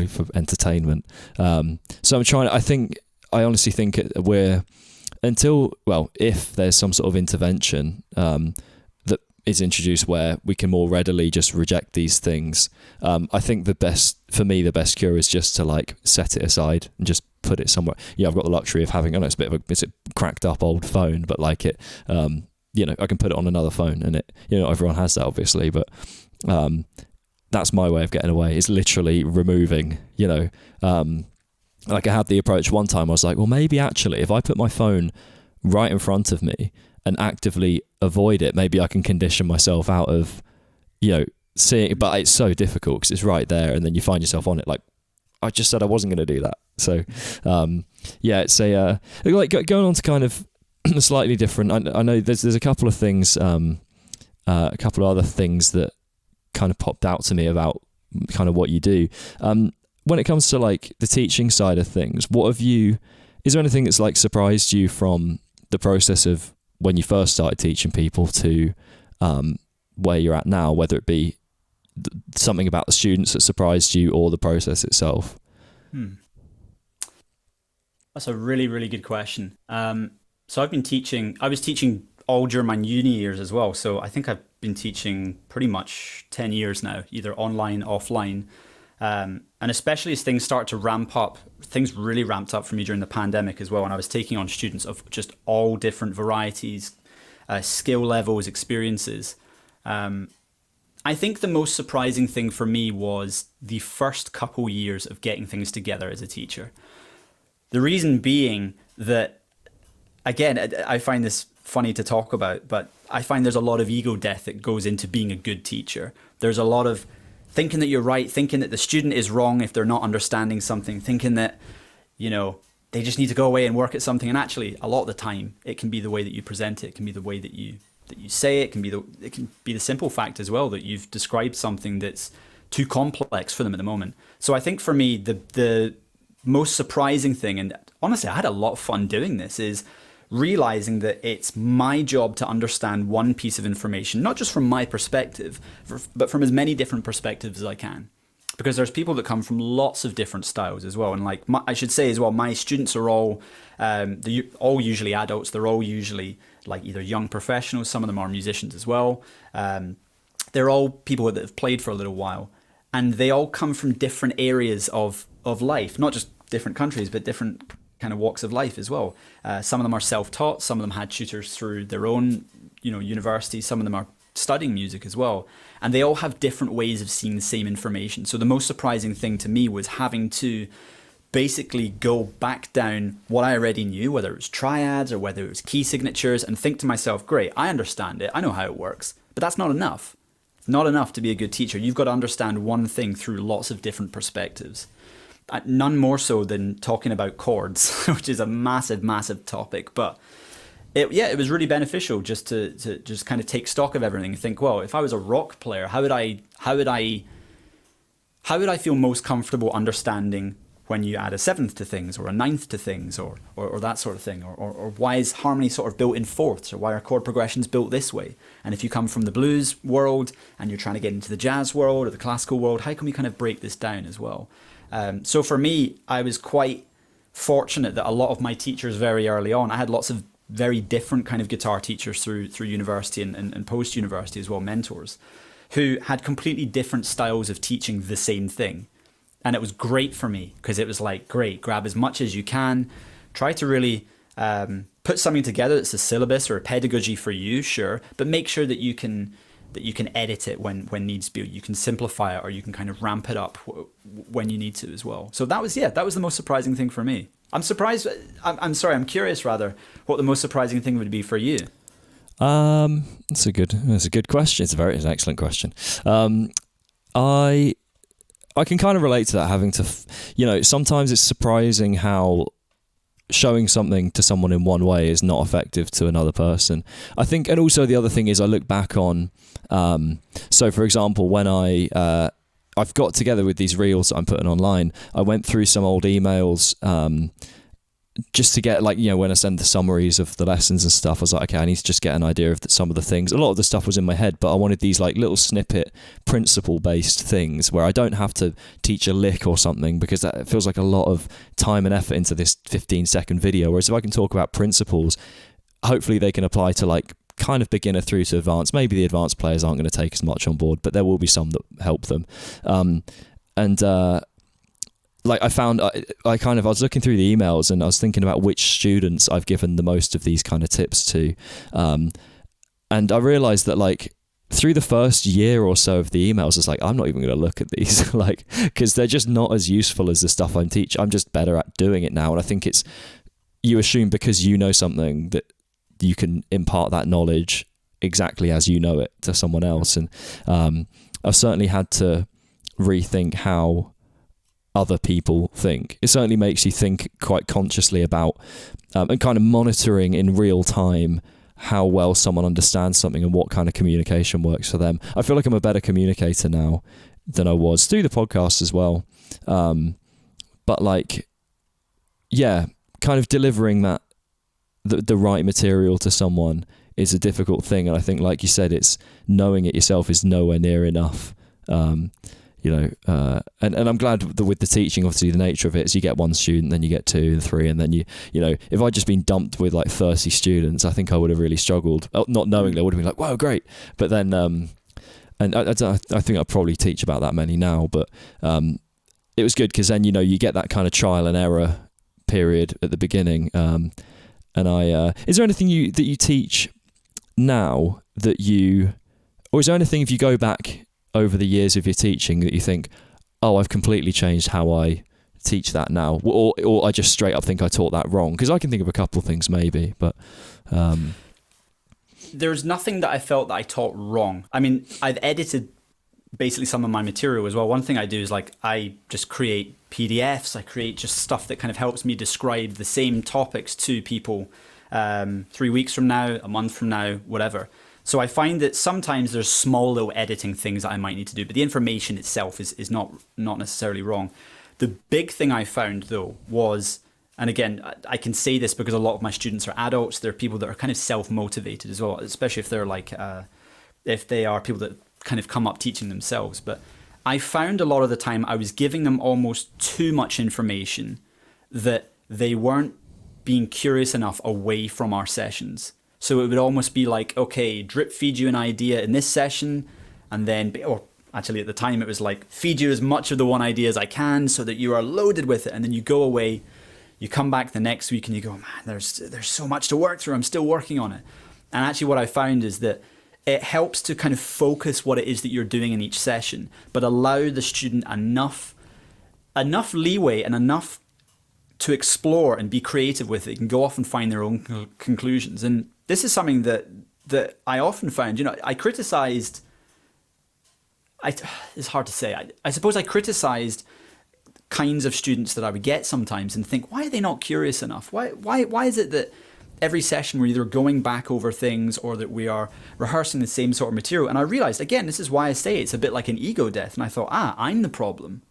for entertainment. So I'm trying. I honestly think if there's some sort of intervention that is introduced where we can more readily just reject these things, I think the best cure is just to like set it aside and just put it somewhere. I've got the luxury of having, it's a cracked up old phone, but like it, I can put it on another phone, and it, everyone has that obviously, but that's my way of getting away. It's literally removing, like I had the approach one time. I was like, well, maybe actually if I put my phone right in front of me and actively avoid it, maybe I can condition myself out of, seeing it. But it's so difficult because it's right there, and then you find yourself on it. Like, I just said I wasn't going to do that. So, it's like going on to kind of slightly different. I know there's a couple of things, a couple of other things that kind of popped out to me about kind of what you do. When it comes to like the teaching side of things, is there anything that's like surprised you from the process of when you first started teaching people to where you're at now, whether it be something about the students that surprised you or the process itself? That's a really, really good question. So I was teaching all during my uni years as well. So I think I've been teaching pretty much 10 years now, either online, offline. And especially as things start to ramp up, things really ramped up for me during the pandemic as well. And I was taking on students of just all different varieties, skill levels, experiences. I think the most surprising thing for me was the first couple years of getting things together as a teacher. The reason being that, again, I find this funny to talk about, but I find there's a lot of ego death that goes into being a good teacher. There's a lot of thinking that you're right, thinking that the student is wrong if they're not understanding something, thinking that, they just need to go away and work at something. And actually, a lot of the time, it can be the way that you present it. It can be the way that you say it. It can be the simple fact as well that you've described something that's too complex for them at the moment. So I think for me, the most surprising thing, and honestly, I had a lot of fun doing this, is realizing that it's my job to understand one piece of information, not just from my perspective, but from as many different perspectives as I can. Because there's people that come from lots of different styles as well. And like I should say as well, my students are all usually adults. They're all usually like either young professionals. Some of them are musicians as well. They're all people that have played for a little while. And they all come from different areas of life, not just different countries, but different kind of walks of life as well. Some of them are self-taught. Some of them had tutors through their own, university. Some of them are studying music as well. And they all have different ways of seeing the same information. So the most surprising thing to me was having to basically go back down what I already knew, whether it was triads or whether it was key signatures, and think to myself, great, I understand it. I know how it works. But that's not enough. It's not enough to be a good teacher. You've got to understand one thing through lots of different perspectives. None more so than talking about chords, which is a massive, massive topic. But it was really beneficial just to just kind of take stock of everything and think, well, if I was a rock player, how would I feel most comfortable understanding when you add a seventh to things, or a ninth to things, or that sort of thing, or why is harmony sort of built in fourths, or why are chord progressions built this way? And if you come from the blues world and you're trying to get into the jazz world or the classical world, how can we kind of break this down as well? So for me, I was quite fortunate that a lot of my teachers very early on, I had lots of very different kind of guitar teachers through university and post-university as well, mentors, who had completely different styles of teaching the same thing. And it was great for me, because it was like, great, grab as much as you can, try to really put something together that's a syllabus or a pedagogy for you, sure, but make sure that you can edit it when needs be. You can simplify it, or you can kind of ramp it up when you need to as well. So that was the most surprising thing for me. I'm curious rather what the most surprising thing would be for you. That's a good question. It's an excellent question. I can kind of relate to that, having to, sometimes it's surprising how showing something to someone in one way is not effective to another person. I think, and also the other thing is I look back on, so for example, when I've got together with these reels that I'm putting online, I went through some old emails, just to get, when I send the summaries of the lessons and stuff, I was like, okay, I need to just get an idea of some of the things. A lot of the stuff was in my head, but I wanted these little snippet principle-based things where I don't have to teach a lick or something, because that feels like a lot of time and effort into this 15-second video. Whereas if I can talk about principles, hopefully they can apply to kind of beginner through to advanced. Maybe the advanced players aren't going to take as much on board, but there will be some that help them. I found I was looking through the emails and I was thinking about which students I've given the most of these kind of tips to. And I realized that through the first year or so of the emails, it's I'm not even going to look at these, because they're just not as useful as the stuff I'm teaching. I'm just better at doing it now. And I think you assume because you know something that you can impart that knowledge exactly as you know it to someone else. And I've certainly had to rethink how other people think. It certainly makes you think quite consciously about and kind of monitoring in real time how well someone understands something and what kind of communication works for them. I feel like I'm a better communicator now than I was through the podcast as well. But kind of delivering that the right material to someone is a difficult thing. And I think, like you said, it's knowing it yourself is nowhere near enough. And I'm glad that with the teaching, obviously the nature of it is you get one student, then you get two and three, and then if I'd just been dumped with 30 students, I think I would have really struggled. Not knowingly, I would have been like, wow, great. But then, and I think I'd probably teach about that many now, but it was good because then, you get that kind of trial and error period at the beginning. Is there anything that you teach now or is there anything, if you go back over the years of your teaching, that you think, oh, I've completely changed how I teach that now, or I just straight up think I taught that wrong? Because I can think of a couple of things maybe, but there's nothing that I felt that I taught wrong. I mean, I've edited basically some of my material as well. One thing I do is I just create PDFs. I create just stuff that kind of helps me describe the same topics to people 3 weeks from now, a month from now, whatever. So I find that sometimes there's small little editing things that I might need to do, but the information itself is not necessarily wrong. The big thing I found though was, and again, I can say this because a lot of my students are adults. They're people that are kind of self-motivated as well, especially if they're if they are people that kind of come up teaching themselves. But I found a lot of the time I was giving them almost too much information that they weren't being curious enough away from our sessions. So it would almost be okay, drip feed you an idea in this session, and then, or actually at the time it was feed you as much of the one idea as I can so that you are loaded with it, and then you go away, you come back the next week and you go, man, there's so much to work through, I'm still working on it. And actually what I found is that it helps to kind of focus what it is that you're doing in each session, but allow the student enough leeway and enough to explore and be creative with it. They can go off and find their own conclusions. And this is something that I often found, I criticized, it's hard to say, I suppose I criticized kinds of students that I would get sometimes and think, why are they not curious enough? Why is it that every session we're either going back over things or that we are rehearsing the same sort of material? And I realized, again, this is why I say it's a bit like an ego death. And I thought, I'm the problem.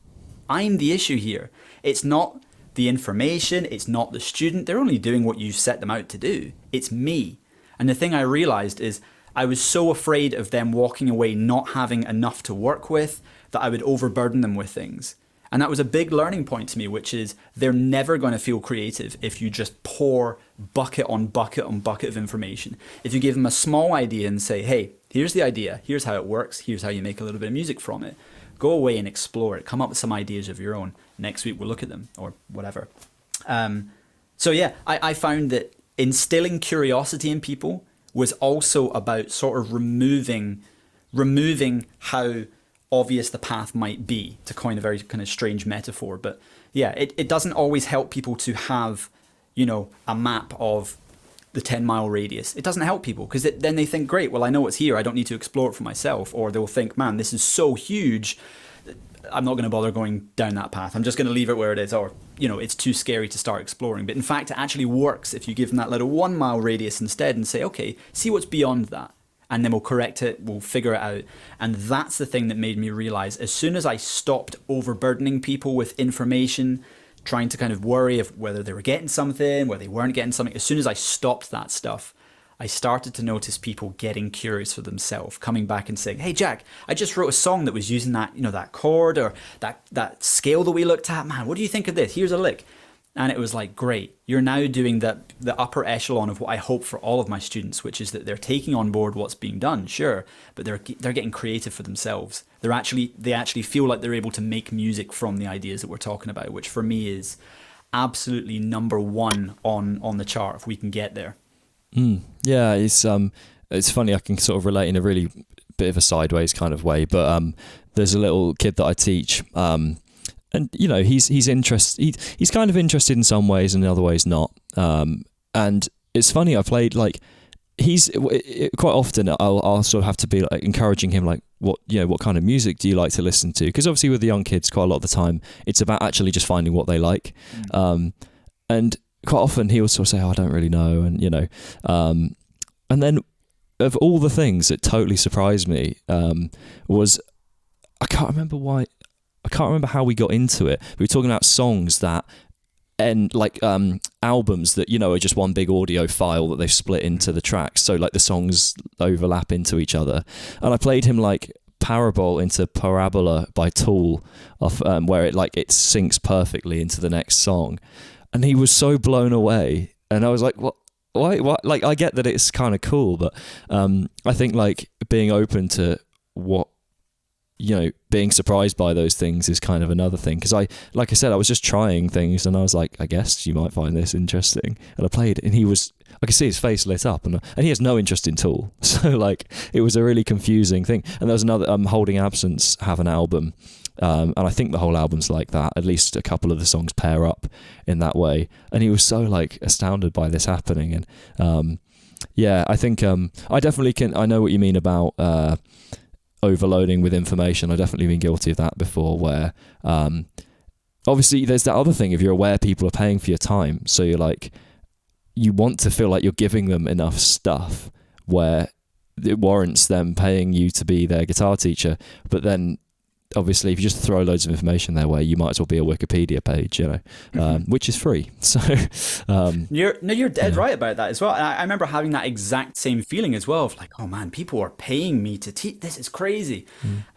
I'm the issue here. It's not the information, it's not the student. They're only doing what you set them out to do. It's me. And the thing I realized is I was so afraid of them walking away not having enough to work with that I would overburden them with things. And that was a big learning point to me, which is they're never going to feel creative if you just pour bucket on bucket on bucket of information. If you give them a small idea and say, hey, here's the idea, here's how it works, here's how you make a little bit of music from it. Go away and explore it. Come up with some ideas of your own. Next week we'll look at them or whatever. So yeah, I found that instilling curiosity in people was also about sort of removing how obvious the path might be, to coin a very kind of strange metaphor. But yeah, it doesn't always help people to have, a map of the 10-mile radius. It doesn't help people because then they think, great, well, I know what's here. I don't need to explore it for myself. Or they'll think, man, this is so huge. I'm not going to bother going down that path. I'm just going to leave it where it is. Or, it's too scary to start exploring. But in fact, it actually works if you give them that little 1-mile radius instead and say, okay, see what's beyond that. And then we'll correct it, we'll figure it out. And that's the thing that made me realize, as soon as I stopped overburdening people with information, trying to kind of worry of whether they were getting something, whether they weren't getting something, as soon as I stopped that stuff, I started to notice people getting curious for themselves, coming back and saying, hey, Jack, I just wrote a song that was using that, that chord or that scale that we looked at. Man, what do you think of this? Here's a lick. And it was like, great, you're now doing the upper echelon of what I hope for all of my students, which is that they're taking on board what's being done, sure, but they're getting creative for themselves. They actually feel like they're able to make music from the ideas that we're talking about, which for me is absolutely number one on the chart if we can get there. Yeah, it's funny. I can sort of relate in a really bit of a sideways kind of way, but there's a little kid that I teach. And he's interested. He's kind of interested in some ways, and in other ways not. And it's funny. I played quite often. I'll sort of have to be like encouraging him, like what kind of music do you like to listen to? Because obviously with the young kids, quite a lot of the time, it's about actually just finding what they like. And quite often he'll sort of say, "Oh, I don't really know," and and then of all the things that totally surprised me was I can't remember why. I can't remember how we got into it. We were talking about songs that end like albums that are just one big audio file that they've split into the tracks, so like the songs overlap into each other. And I played him like Parabol into Parabola by Tool, where it syncs perfectly into the next song, and he was so blown away. And I was like, what? Why? Like, I get that it's kind of cool, but I think like being open to what. Being surprised by those things is kind of another thing. Because like I said, I was just trying things and I was like, I guess you might find this interesting. And I played it and I could see his face lit up and he has no interest in Tool. So like, it was a really confusing thing. And there was another, Holding Absence have an album. And I think the whole album's like that. At least a couple of the songs pair up in that way. And he was so like astounded by this happening. And I think I definitely I know what you mean about overloading with information. I've definitely been guilty of that before, where obviously there's that other thing, if you're aware people are paying for your time, so you're like, you want to feel like you're giving them enough stuff where it warrants them paying you to be their guitar teacher. But then obviously if you just throw loads of information their way, you might as well be a Wikipedia page, which is free. So you're dead right about that as well. And I remember having that exact same feeling as well, of like, oh man, people are paying me to teach. This is crazy.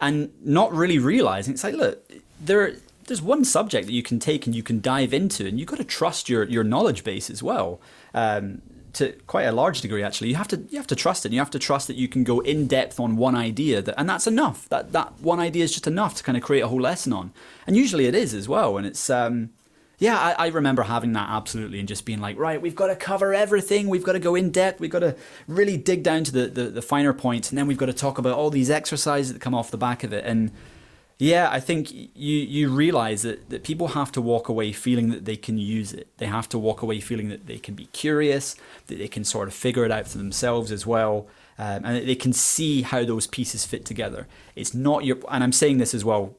And not really realizing, it's like, look, there's one subject that you can take and you can dive into, and you've got to trust your knowledge base as well. To quite a large degree, actually, you have to trust it. And you have to trust that you can go in depth on one idea, and that's enough. That one idea is just enough to kind of create a whole lesson on. And usually it is as well. And it's I remember having that absolutely, and just being like, right, we've got to cover everything. We've got to go in depth. We've got to really dig down to the finer points, and then we've got to talk about all these exercises that come off the back of it. And yeah, I think you realize that people have to walk away feeling that they can use it. They have to walk away feeling that they can be curious, that they can sort of figure it out for themselves as well, and that they can see how those pieces fit together. It's not and I'm saying this as well,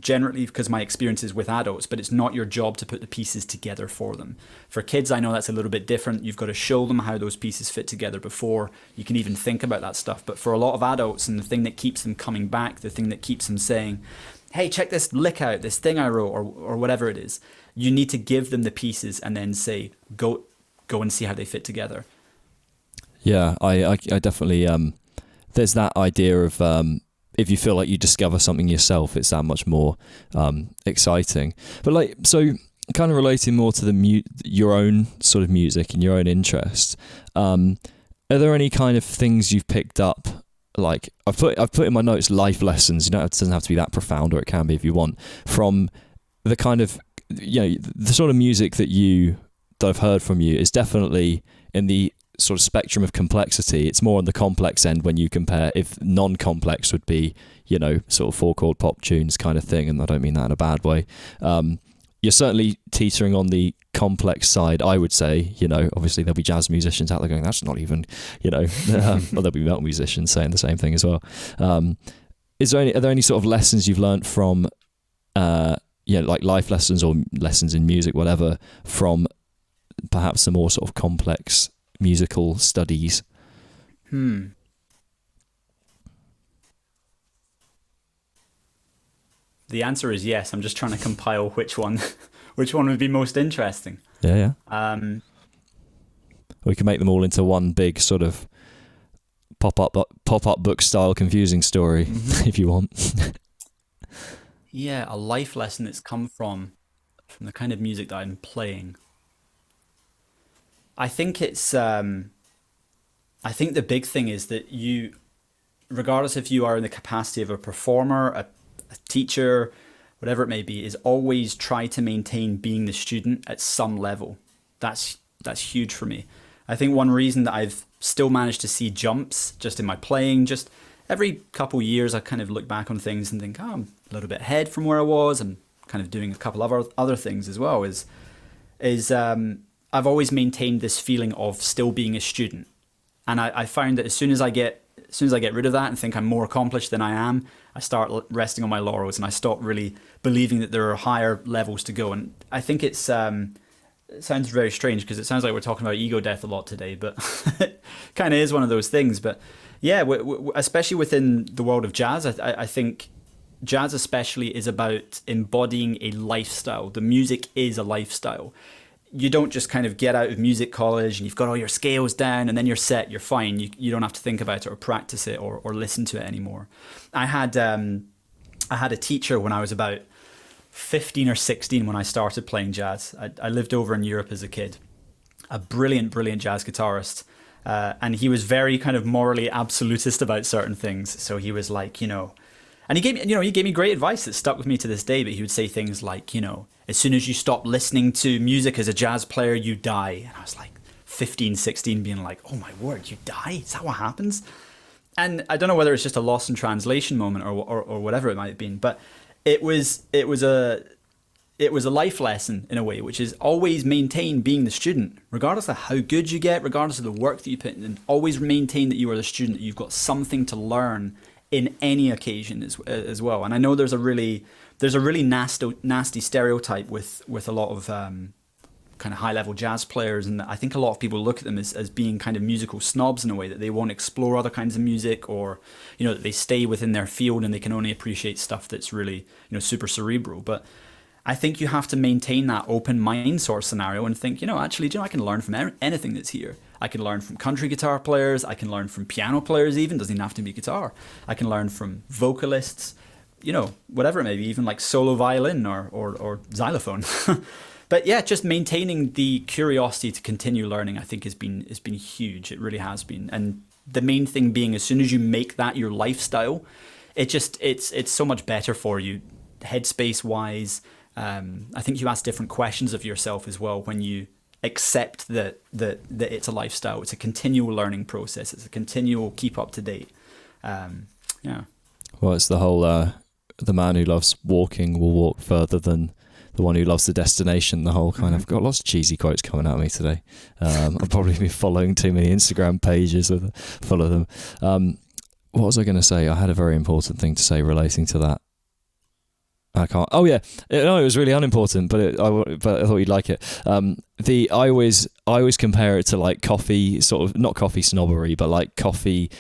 generally because my experience is with adults, but it's not your job to put the pieces together for them. For kids, I know that's a little bit different. You've got to show them how those pieces fit together before you can even think about that stuff. But for a lot of adults, and the thing that keeps them coming back, the thing that keeps them saying, hey, check this lick out, this thing I wrote, or whatever it is. You need to give them the pieces and then say, go and see how they fit together. Yeah, I definitely, there's that idea of, if you feel like you discover something yourself, it's that much more exciting. But like, so kind of relating more to your own sort of music and your own interest, are there any kind of things you've picked up? Like I've put in my notes life lessons. It doesn't have to be that profound, or it can be if you want, from the kind of, the sort of music that I've heard from you is definitely in the sort of spectrum of complexity. It's more on the complex end when you compare, if non-complex would be, sort of 4-chord pop tunes kind of thing, and I don't mean that in a bad way. You're certainly teetering on the complex side, I would say. Obviously there'll be jazz musicians out there going, that's not even, well, there'll be metal musicians saying the same thing as well. Are there any sort of lessons you've learned from, like life lessons or lessons in music, whatever, from perhaps the more sort of complex musical studies? The answer is yes. I'm just trying to compile which one would be most interesting. Yeah. We can make them all into one big sort of pop-up book style confusing story, if you want. Yeah, a life lesson that's come from the kind of music that I'm playing. I think it's I think the big thing is that you, regardless if you are in the capacity of a performer, a teacher, whatever it may be, is always try to maintain being the student at some level. That's huge for me. I think one reason that I've still managed to see jumps just in my playing, just every couple of years I kind of look back on things and think, oh, I'm a little bit ahead from where I was, and kind of doing a couple of other things as well, is I've always maintained this feeling of still being a student. And I found that as soon as I get rid of that and think I'm more accomplished than I am, I start resting on my laurels, and I stop really believing that there are higher levels to go. And I think it sounds very strange because it sounds like we're talking about ego death a lot today, but it kind of is one of those things. But yeah, especially within the world of jazz, I think jazz especially is about embodying a lifestyle. The music is a lifestyle. You don't just kind of get out of music college and you've got all your scales down and then you're set, you're fine. You don't have to think about it or practice it or listen to it anymore. I had a teacher when I was about 15 or 16 when I started playing jazz. I lived over in Europe as a kid. A brilliant jazz guitarist. And he was very kind of morally absolutist about certain things. So he was like, and he gave me great advice that stuck with me to this day, but he would say things like, as soon as you stop listening to music as a jazz player, you die. And I was like 15, 16 being like, oh my word, you die? Is that what happens? And I don't know whether it's just a lost in translation moment or whatever it might have been, but it was a life lesson in a way, which is always maintain being the student, regardless of how good you get, regardless of the work that you put in, always maintain that you are the student, that you've got something to learn in any occasion as well. And I know there's a really nasty stereotype with a lot of kind of high level jazz players, and I think a lot of people look at them as being kind of musical snobs in a way, that they won't explore other kinds of music, or that they stay within their field and they can only appreciate stuff that's really super cerebral. But I think you have to maintain that open mind sort of scenario and think, actually, I can learn from anything that's here. I can learn from country guitar players. I can learn from piano players even. Doesn't even have to be guitar. I can learn from vocalists, whatever it may be, even like solo violin or xylophone. But yeah, just maintaining the curiosity to continue learning, I think has been huge. It really has been. And the main thing being, as soon as you make that your lifestyle, it's so much better for you, headspace wise. I think you ask different questions of yourself as well when you accept that it's a lifestyle. It's a continual learning process. It's a continual keep up to date. Yeah. Well, it's the whole the man who loves walking will walk further than the one who loves the destination. The whole kind of, got lots of cheesy quotes coming at me today. I've probably been following too many Instagram pages full of them. What was I going to say? I had a very important thing to say relating to that. I can't. Oh yeah, no, it was really unimportant, but I thought you'd like it. I always compare it to like coffee, sort of not coffee snobbery, but like coffee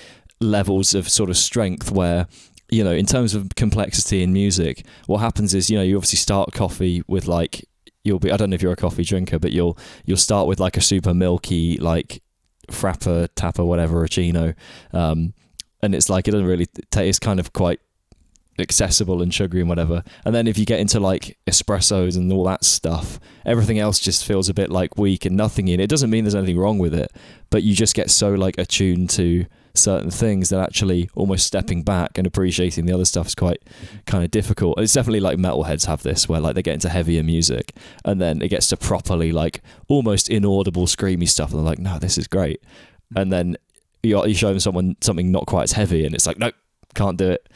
levels of sort of strength, where you know, in terms of complexity in music, what happens is, you know, you obviously start coffee with like, I don't know if you're a coffee drinker, but you'll start with like a super milky, like frappa, tappa, whatever, Chino. And it's like, it doesn't really it's kind of quite accessible and sugary and whatever. And then if you get into like espressos and all that stuff, everything else just feels a bit like weak and nothing in it. It doesn't mean there's anything wrong with it, but you just get so like attuned to certain things that actually almost stepping back and appreciating the other stuff is quite kind of difficult. It's definitely like metalheads have this, where like they get into heavier music and then it gets to properly like almost inaudible screamy stuff and they're like, no, this is great. And then you show them something not quite as heavy and it's like, nope, can't do it.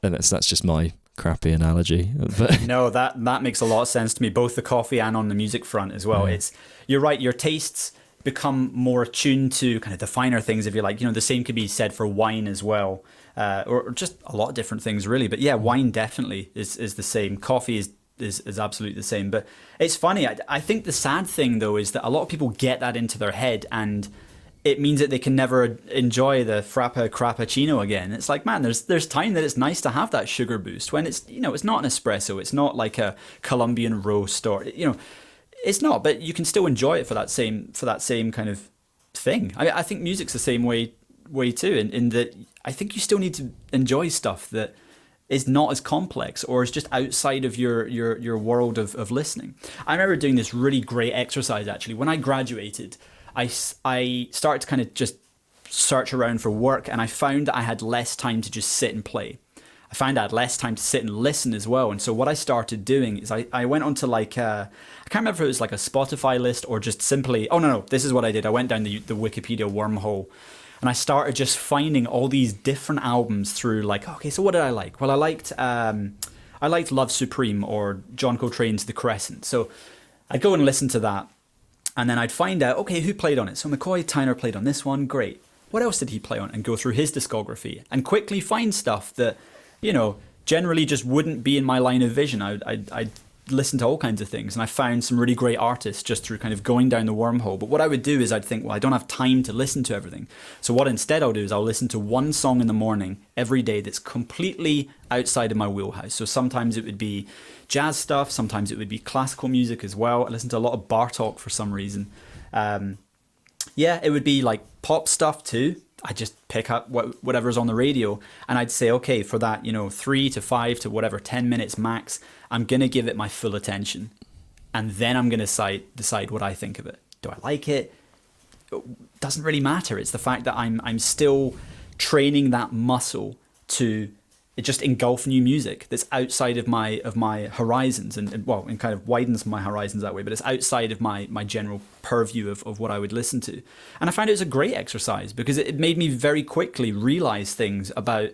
And that's just my crappy analogy. But no, that makes a lot of sense to me, both the coffee and on the music front as well. Yeah. You're right, your tastes become more attuned to kind of the finer things, if you like. You know, the same could be said for wine as well, or just a lot of different things really. But yeah, wine definitely is the same. Coffee is absolutely the same. But it's funny, I think the sad thing though is that a lot of people get that into their head, and it means that they can never enjoy the frappuccino again. It's like, man, there's time that it's nice to have that sugar boost when it's, you know, it's not an espresso, it's not like a Colombian roast, or, you know, it's not, but you can still enjoy it for that same kind of thing. I think music's the same way too, in that I think you still need to enjoy stuff that is not as complex or is just outside of your world of listening. I remember doing this really great exercise actually when I graduated. I started to kind of just search around for work, and I found that I had less time to just sit and play. I found I had less time to sit and listen as well. And so what I started doing is I went onto like, I can't remember if it was like a Spotify list or just simply, this is what I did. I went down the Wikipedia wormhole, and I started just finding all these different albums through like, okay, so what did I like? Well, I liked Love Supreme or John Coltrane's The Crescent. So I'd go and listen to that. And then I'd find out, okay, who played on it? So McCoy Tyner played on this one, great. What else did he play on? And go through his discography and quickly find stuff that, you know, generally just wouldn't be in my line of vision. I'd listen to all kinds of things, and I found some really great artists just through kind of going down the wormhole. But what I would do is I'd think, well, I don't have time to listen to everything. So what instead I'll do is I'll listen to one song in the morning every day that's completely outside of my wheelhouse. So sometimes it would be jazz stuff, sometimes it would be classical music as well. I listen to a lot of Bartók for some reason. It would be like pop stuff too. I just pick up whatever's on the radio, and I'd say, okay, for that, 3 to 5 to whatever, 10 minutes max, I'm going to give it my full attention. And then I'm going to decide what I think of it. Do I like it? It doesn't really matter. It's the fact that I'm still training that muscle to just engulf new music that's outside of my horizons, and kind of widens my horizons that way, but it's outside of my general purview of what I would listen to. And I found it was a great exercise because it made me very quickly realize things about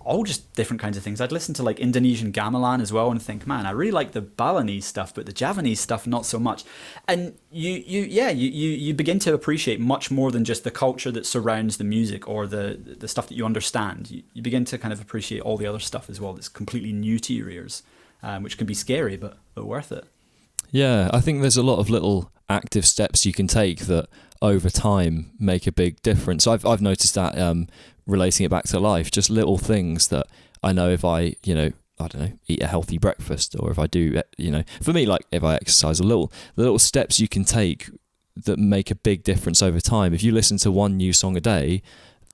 all just different kinds of things. I'd listen to like Indonesian gamelan as well and think, man, I really like the Balinese stuff, but the Javanese stuff not so much. And you begin to appreciate much more than just the culture that surrounds the music or the stuff that you understand. You begin to kind of appreciate all the other stuff as well that's completely new to your ears, which can be scary, but worth it. Yeah, I think there's a lot of little active steps you can take that over time make a big difference. I've noticed that relating it back to life, just little things that I know if I, eat a healthy breakfast, or if I do, for me, like if I exercise the little steps you can take that make a big difference over time. If you listen to one new song a day,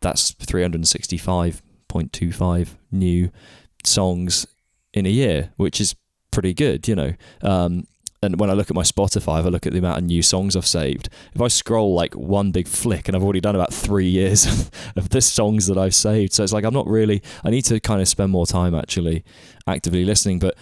that's 365.25 new songs in a year, which is pretty good, And when I look at my Spotify, if I look at the amount of new songs I've saved, if I scroll like one big flick, and I've already done about 3 years of the songs that I've saved. So it's like, I need to kind of spend more time actually actively listening, but,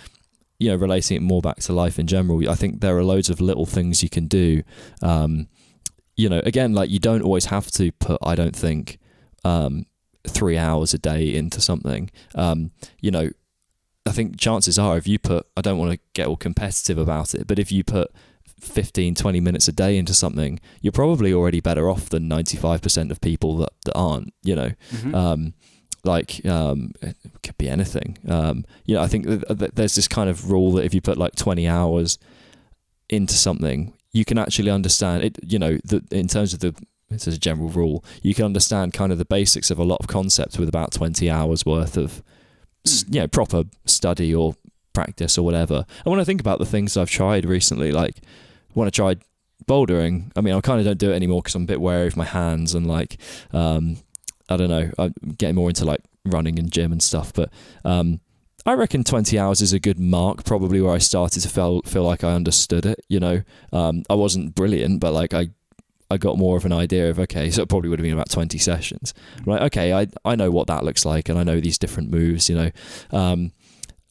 relating it more back to life in general, I think there are loads of little things you can do. Again, like you don't always have to put, I don't think, 3 hours a day into something. I think chances are if you put, I don't want to get all competitive about it, but if you put 15, 20 minutes a day into something, you're probably already better off than 95% of people that aren't, Mm-hmm. It could be anything. I think that there's this kind of rule that if you put like 20 hours into something, you can actually understand it, in terms of the this is a general rule, you can understand kind of the basics of a lot of concepts with about 20 hours worth of proper study or practice or whatever. And when I think about the things I've tried recently, like when I tried bouldering, I mean, I kind of don't do it anymore because I'm a bit wary of my hands and like, I don't know, I'm getting more into like running and gym and stuff, but I reckon 20 hours is a good mark, probably where I started to feel like I understood it, you know. I wasn't brilliant, but like I got more of an idea of, okay, so it probably would have been about 20 sessions. Right, okay, I know what that looks like, and I know these different moves, you know.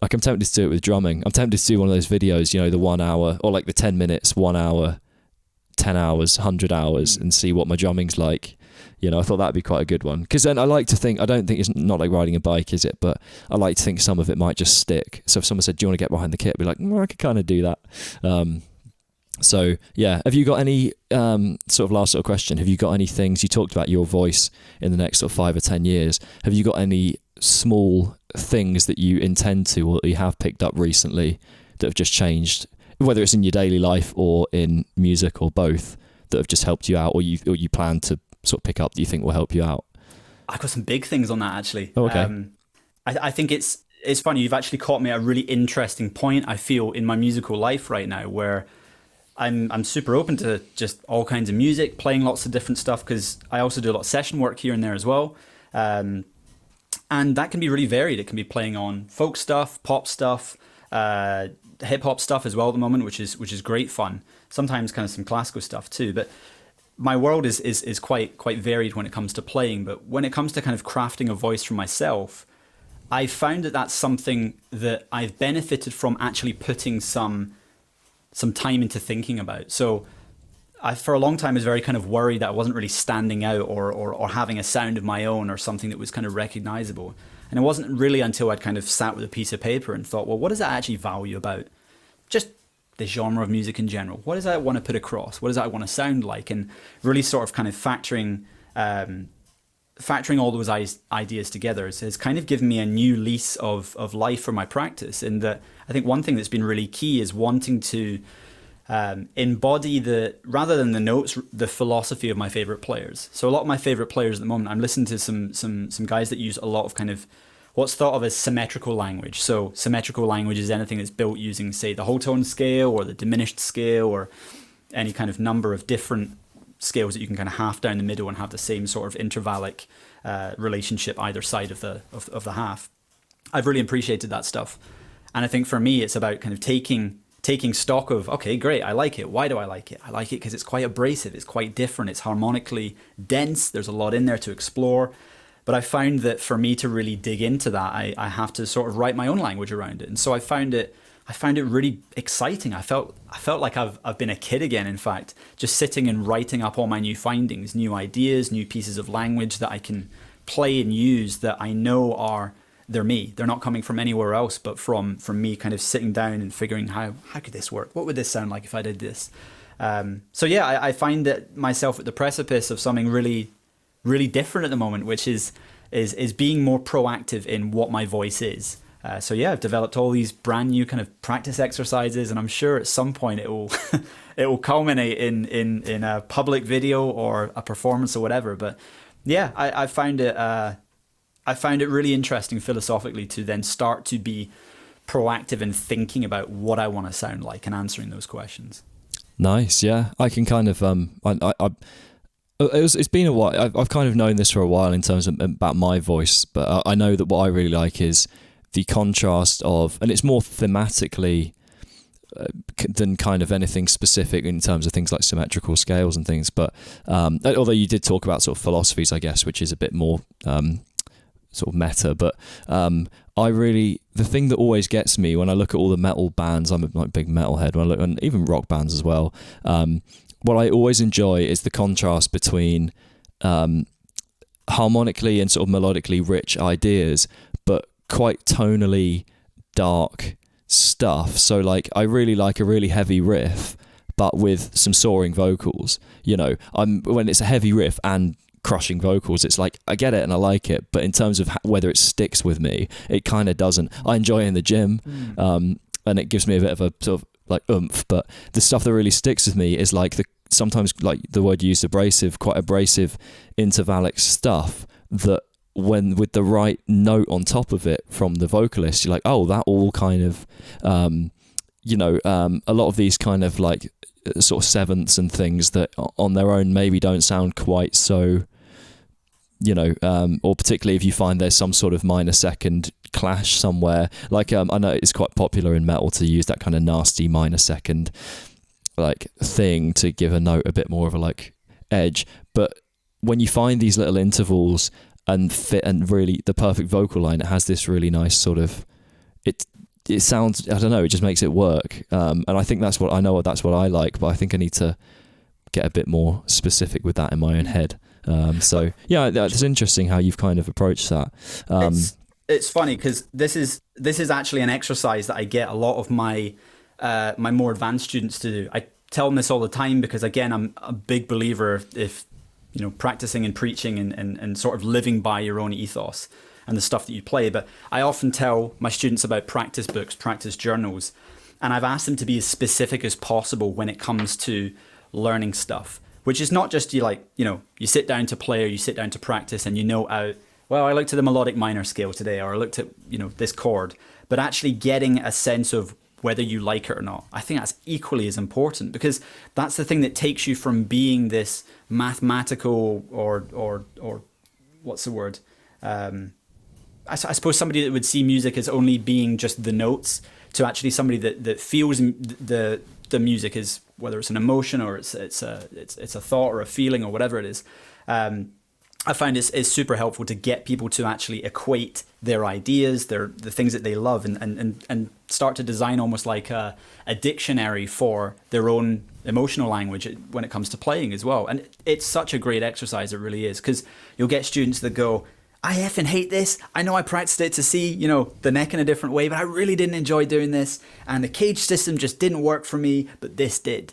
Like I'm tempted to do it with drumming. I'm tempted to do one of those videos, you know, the 1 hour, or like the 10 minutes, 1 hour, 10 hours, 100 hours, and see what my drumming's like. You know, I thought that'd be quite a good one. Because then I like to think, I don't think it's not like riding a bike, is it? But I like to think some of it might just stick. So if someone said, do you want to get behind the kit? I'd be like, I could kind of do that. So yeah, have you got any, sort of last sort of question, have you got any things, you talked about your voice in the next sort of 5 or 10 years, have you got any small things that you intend to, or that you have picked up recently that have just changed, whether it's in your daily life or in music or both, that have just helped you out, or you plan to sort of pick up that you think will help you out? I've got some big things on that actually. Oh, okay. I think it's funny, you've actually caught me at a really interesting point, I feel, in my musical life right now, where I'm super open to just all kinds of music, playing lots of different stuff, because I also do a lot of session work here and there as well. And that can be really varied. It can be playing on folk stuff, pop stuff, hip hop stuff as well at the moment, which is great fun. Sometimes kind of some classical stuff too. But my world is quite varied when it comes to playing. But when it comes to kind of crafting a voice for myself, I found that that's something that I've benefited from actually putting some time into thinking about. So I, for a long time, was very kind of worried that I wasn't really standing out or having a sound of my own or something that was kind of recognizable. And it wasn't really until I'd kind of sat with a piece of paper and thought, well, what does that actually value about just the genre of music in general? What does that want to put across? What does that want to sound like? And really sort of kind of factoring all those ideas together has kind of given me a new lease of life for my practice. In that, I think one thing that's been really key is wanting to embody rather than the notes, the philosophy of my favorite players. So a lot of my favorite players at the moment, I'm listening to some guys that use a lot of kind of what's thought of as symmetrical language. So symmetrical language is anything that's built using, say, the whole tone scale or the diminished scale or any kind of number of different scales that you can kind of half down the middle and have the same sort of intervallic relationship either side of the half. I've really appreciated that stuff. And I think for me, it's about kind of taking stock of, okay, great, I like it. Why do I like it? I like it because it's quite abrasive. It's quite different. It's harmonically dense. There's a lot in there to explore. But I found that for me to really dig into that, I have to sort of write my own language around it. And so I found it really exciting. I felt like I've been a kid again, in fact, just sitting and writing up all my new findings, new ideas, new pieces of language that I can play and use that I know they're me. They're not coming from anywhere else, but from me kind of sitting down and figuring how could this work? What would this sound like if I did this? So yeah, I find that myself at the precipice of something really, really different at the moment, which is being more proactive in what my voice is. So yeah, I've developed all these brand new kind of practice exercises, and I'm sure at some point it will it will culminate in a public video or a performance or whatever. But yeah, I found it really interesting philosophically to then start to be proactive in thinking about what I want to sound like and answering those questions. Nice, yeah. I can kind of it's been a while. I've kind of known this for a while in terms of about my voice, but I know that what I really like is the contrast of, and it's more thematically than kind of anything specific in terms of things like symmetrical scales and things. But although you did talk about sort of philosophies, I guess, which is a bit more sort of meta, but the thing that always gets me when I look at all the metal bands, I'm a big metalhead, when I look, and even rock bands as well, what I always enjoy is the contrast between harmonically and sort of melodically rich ideas, but quite tonally dark stuff. So like, I really like a really heavy riff, but with some soaring vocals. You know, when it's a heavy riff and crushing vocals, it's like, I get it and I like it, but in terms of whether it sticks with me, it kind of doesn't. I enjoy it in the gym, and it gives me a bit of a sort of like oomph, but the stuff that really sticks with me is like the sometimes, like the word used, abrasive, quite abrasive intervallic stuff that when with the right note on top of it from the vocalist, you're like, oh, that all kind of, a lot of these kind of like sort of sevenths and things that on their own maybe don't sound quite so, or particularly if you find there's some sort of minor second clash somewhere. Like I know it's quite popular in metal to use that kind of nasty minor second like thing to give a note a bit more of a like edge. But when you find these little intervals and fit and really the perfect vocal line, it has this really nice sort of it sounds, I don't know, it just makes it work. And I think that's what I like, but I think I need to get a bit more specific with that in my own head. So yeah, it's interesting how you've kind of approached that. It's funny because this is actually an exercise that I get a lot of my my more advanced students to do. I tell them this all the time because, again, I'm a big believer if practicing and preaching and sort of living by your own ethos and the stuff that you play. But I often tell my students about practice books, practice journals, and I've asked them to be as specific as possible when it comes to learning stuff, which is not just you sit down to play or you sit down to practice and I looked at the melodic minor scale today, or I looked at this chord, but actually getting a sense of whether you like it or not. I think that's equally as important, because that's the thing that takes you from being this mathematical or what's the word? I suppose somebody that would see music as only being just the notes, to actually somebody that feels the music is, whether it's an emotion or it's a thought or a feeling or whatever it is. I find it's super helpful to get people to actually equate their ideas, the things that they love, and start to design almost like a dictionary for their own emotional language when it comes to playing as well. And it's such a great exercise, it really is, because you'll get students that go, I effing hate this. I know I practiced it to see, the neck in a different way, but I really didn't enjoy doing this. And the cage system just didn't work for me, but this did.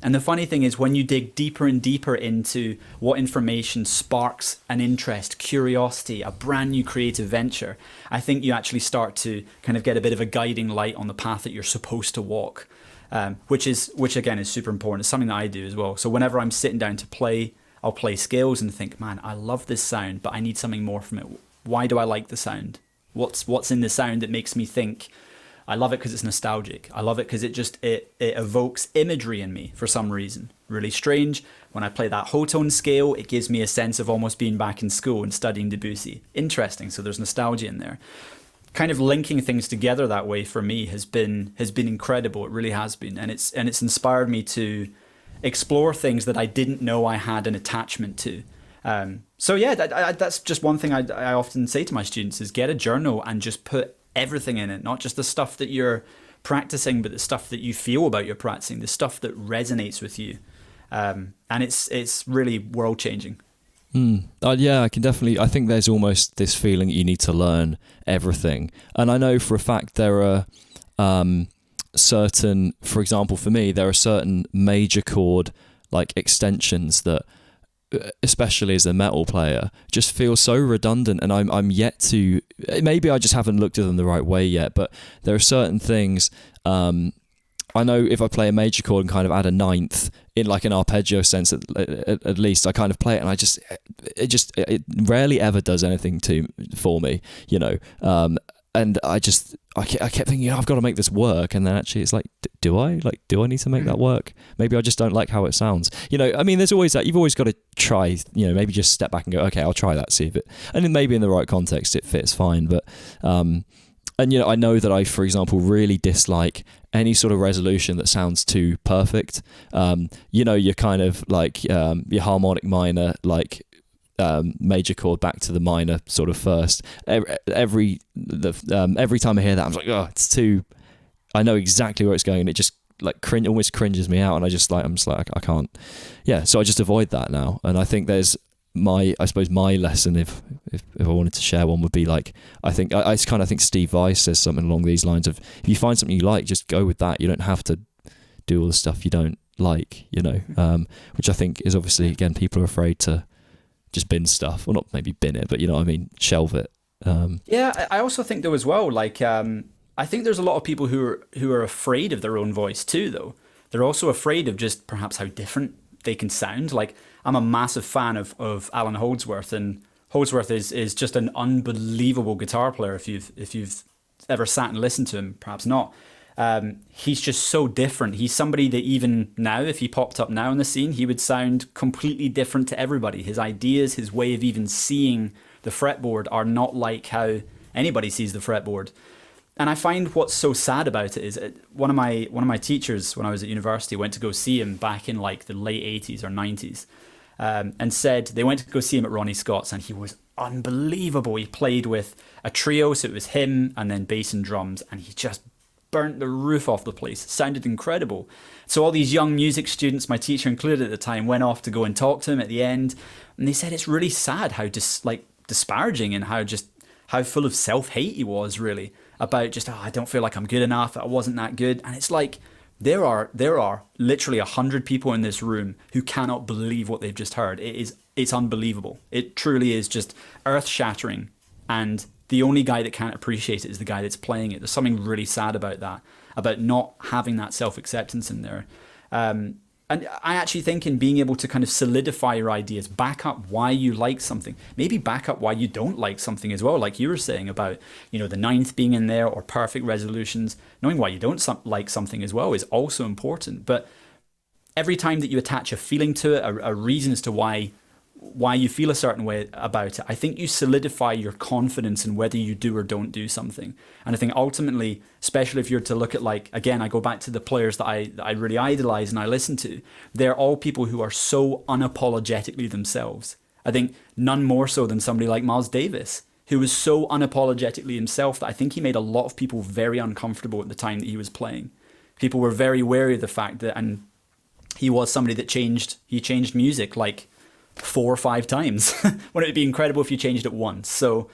And the funny thing is, when you dig deeper and deeper into what information sparks an interest, curiosity, a brand new creative venture, I think you actually start to kind of get a bit of a guiding light on the path that you're supposed to walk, which again is super important. It's something that I do as well. So whenever I'm sitting down to play, I'll play scales and think, man, I love this sound, but I need something more from it. Why do I like the sound? What's in the sound that makes me think? I love it because it's nostalgic. I love it because it evokes imagery in me for some reason. Really strange. When I play that whole tone scale, it gives me a sense of almost being back in school and studying Debussy. Interesting. So there's nostalgia in there. Kind of linking things together that way for me has been incredible. It really has been, and it's inspired me to explore things that I didn't know I had an attachment to. So yeah, that's just one thing I often say to my students is get a journal and just put everything in it, not just the stuff that you're practicing, but the stuff that you feel about your practicing, the stuff that resonates with you. And it's really world changing. Yeah, I think there's almost this feeling that you need to learn everything. And I know for a fact there are certain, for example, for me, there are certain major chord like extensions that, especially as a metal player, just feel so redundant, and I'm yet to, maybe I just haven't looked at them the right way yet, but there are certain things, I know if I play a major chord and kind of add a ninth in like an arpeggio sense, at least I kind of play it and it rarely ever does anything for me, and I kept thinking, I've got to make this work, and then actually it's like, do I need to make that work? Maybe I just don't like how it sounds. There's always that. You've always got to try, maybe just step back and go, okay, I'll try that, see if it, and then maybe in the right context it fits fine. But I know that I, for example, really dislike any sort of resolution that sounds too perfect. You're kind of like your harmonic minor, like major chord back to the minor sort of first. Every time I hear that, I'm like, oh, it's too. I know exactly where it's going, and it just like almost cringes me out, and I'm just like I can't. Yeah, so I just avoid that now, and I think there's my lesson, if I wanted to share one, would be like, I kind of think Steve Vai says something along these lines of, if you find something you like, just go with that. You don't have to do all the stuff you don't like, which I think is obviously, again, people are afraid to just bin stuff, or not maybe bin it, but shelve it. Yeah, I also think though as well, like I think there's a lot of people who are afraid of their own voice too, though. They're also afraid of just perhaps how different they can sound. Like, I'm a massive fan of Alan Holdsworth, and Holdsworth is just an unbelievable guitar player. If you've ever sat and listened to him, perhaps not. He's just so different. He's somebody that even now, if he popped up now in the scene, he would sound completely different to everybody. His ideas, his way of even seeing the fretboard are not like how anybody sees the fretboard. And I find what's so sad about it is one of my teachers when I was at university went to go see him back in like the late 80s or 90s, and said they went to go see him at Ronnie Scott's, and he was unbelievable. He played with a trio, so it was him and then bass and drums, and he just burnt the roof off the place. It sounded incredible. So all these young music students, my teacher included at the time, went off to go and talk to him at the end, and they said it's really sad how disparaging and how full of self-hate he was, really, about just, I don't feel like I'm good enough, I wasn't that good. And it's like there are literally 100 people in this room who cannot believe what they've just heard. It's unbelievable. It truly is just earth-shattering, and the only guy that can't appreciate it is the guy that's playing it. There's something really sad about that, about not having that self-acceptance in there. And I actually think in being able to kind of solidify your ideas, back up why you like something, maybe back up why you don't like something as well, like you were saying about, the ninth being in there, or perfect resolutions. Knowing why you don't like something as well is also important. But every time that you attach a feeling to it, a reason as to why you feel a certain way about it, I think you solidify your confidence in whether you do or don't do something. And I think ultimately, especially if you're to look at, like, again, I go back to the players that I really idolize and I listen to, they're all people who are so unapologetically themselves. I think none more so than somebody like Miles Davis, who was so unapologetically himself that I think he made a lot of people very uncomfortable at the time that he was playing. People were very wary of the fact that, and he was somebody that changed music like 4 or 5 times when it would be incredible if you changed it once. So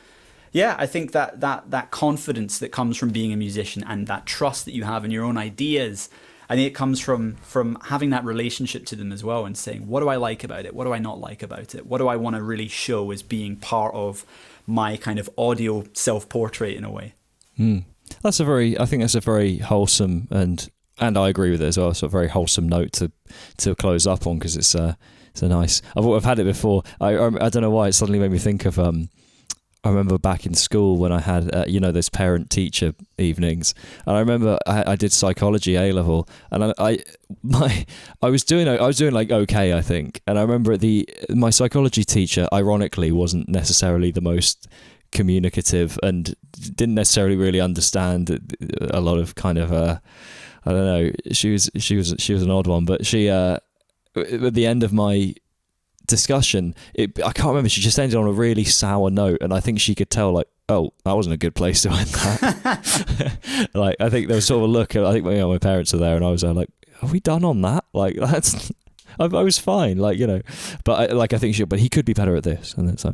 yeah, I think that confidence that comes from being a musician, and that trust that you have in your own ideas, I think it comes from having that relationship to them as well, and saying, what do I like about it? What do I not like about it? What do I want to really show as being part of my kind of audio self-portrait in a way? I think that's a very wholesome, and I agree with it as well. It's a very wholesome note to close up on, because it's a nice. I've had it before. I don't know why it suddenly made me think of. I remember back in school when I had those parent-teacher evenings, and I remember I did psychology A level, and I was doing like okay, I think. And I remember my psychology teacher, ironically, wasn't necessarily the most communicative and didn't necessarily really understand a lot of kind of I don't know. She was an odd one, but she. At the end of my discussion, I can't remember, she just ended on a really sour note, and I think she could tell, like, oh, that wasn't a good place to end that. Like, I think there was sort of a look, I think my parents were there, and I was like, are we done on that? Like, that's, I was fine, like, but I think but he could be better at this, and it's like,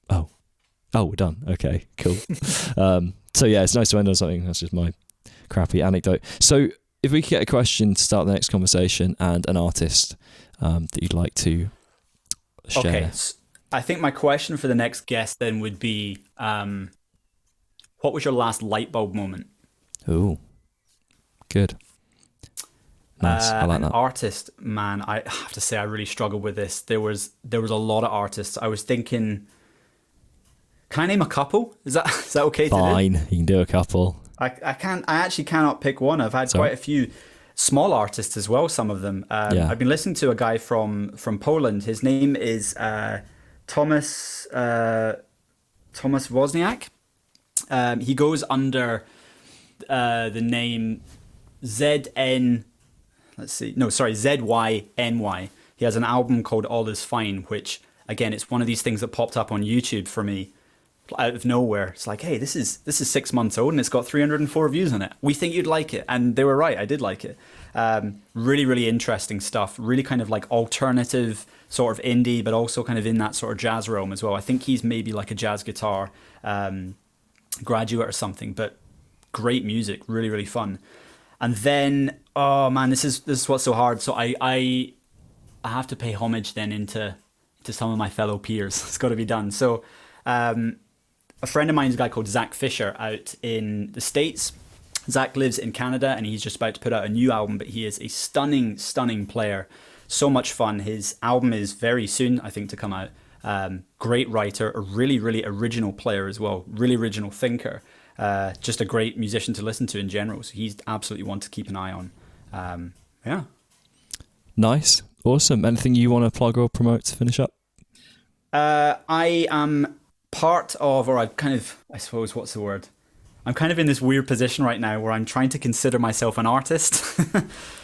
oh, we're done, okay, cool. So yeah, it's nice to end on something. That's just my crappy anecdote. So if we could get a question to start the next conversation, and an artist that you'd like to share. Okay, I think my question for the next guest then would be, what was your last light bulb moment? Ooh, good. Nice, I like that. Artist, man, I have to say I really struggled with this. There was a lot of artists. I was thinking, can I name a couple? Is that okay? Fine, to do? You can do a couple. I actually cannot pick one. I've had quite a few small artists as well, some of them. I've been listening to a guy from Poland. His name is Thomas Wozniak. He goes under the name ZYNY. He has an album called All Is Fine, which, again, it's one of these things that popped up on YouTube for me out of nowhere. It's like, hey, this is 6 months old and it's got 304 views on it. We think you'd like it. And they were right. I did like it. Really, really interesting stuff. Really kind of like alternative, sort of indie, but also kind of in that sort of jazz realm as well. I think he's maybe like a jazz guitar graduate or something, but great music. Really, really fun. And then, oh man, this is what's so hard. So I have to pay homage then into some of my fellow peers. It's got to be done. So a friend of mine is a guy called Zach Fisher out in the States. Zach lives in Canada and he's just about to put out a new album, but he is a stunning, stunning player. so much fun. His album is very soon, I think, to come out. Great writer, a really, really original player as well, really original thinker. Just a great musician to listen to in general. So he's absolutely one to keep an eye on. Yeah. Nice. Awesome. Anything you want to plug or promote to finish up? I am part of, or I suppose, what's the word? I'm kind of in this weird position right now where I'm trying to consider myself an artist.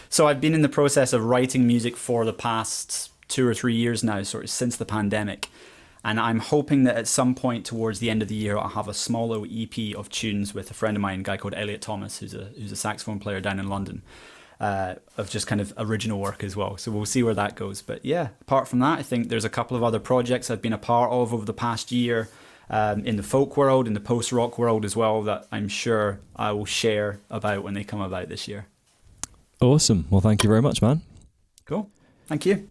So I've been in the process of writing music for the past 2 or 3 years now, sort of since the pandemic. And I'm hoping that at some point towards the end of the year, I'll have a small little EP of tunes with a friend of mine, a guy called Elliot Thomas, who's a saxophone player down in London, of just kind of original work as well. So we'll see where that goes. But yeah, apart from that, I think there's a couple of other projects I've been a part of over the past year, in the folk world, in the post-rock world as well, that I'm sure I will share about when they come about this year. Awesome. Well, thank you very much, man. Cool. Thank you.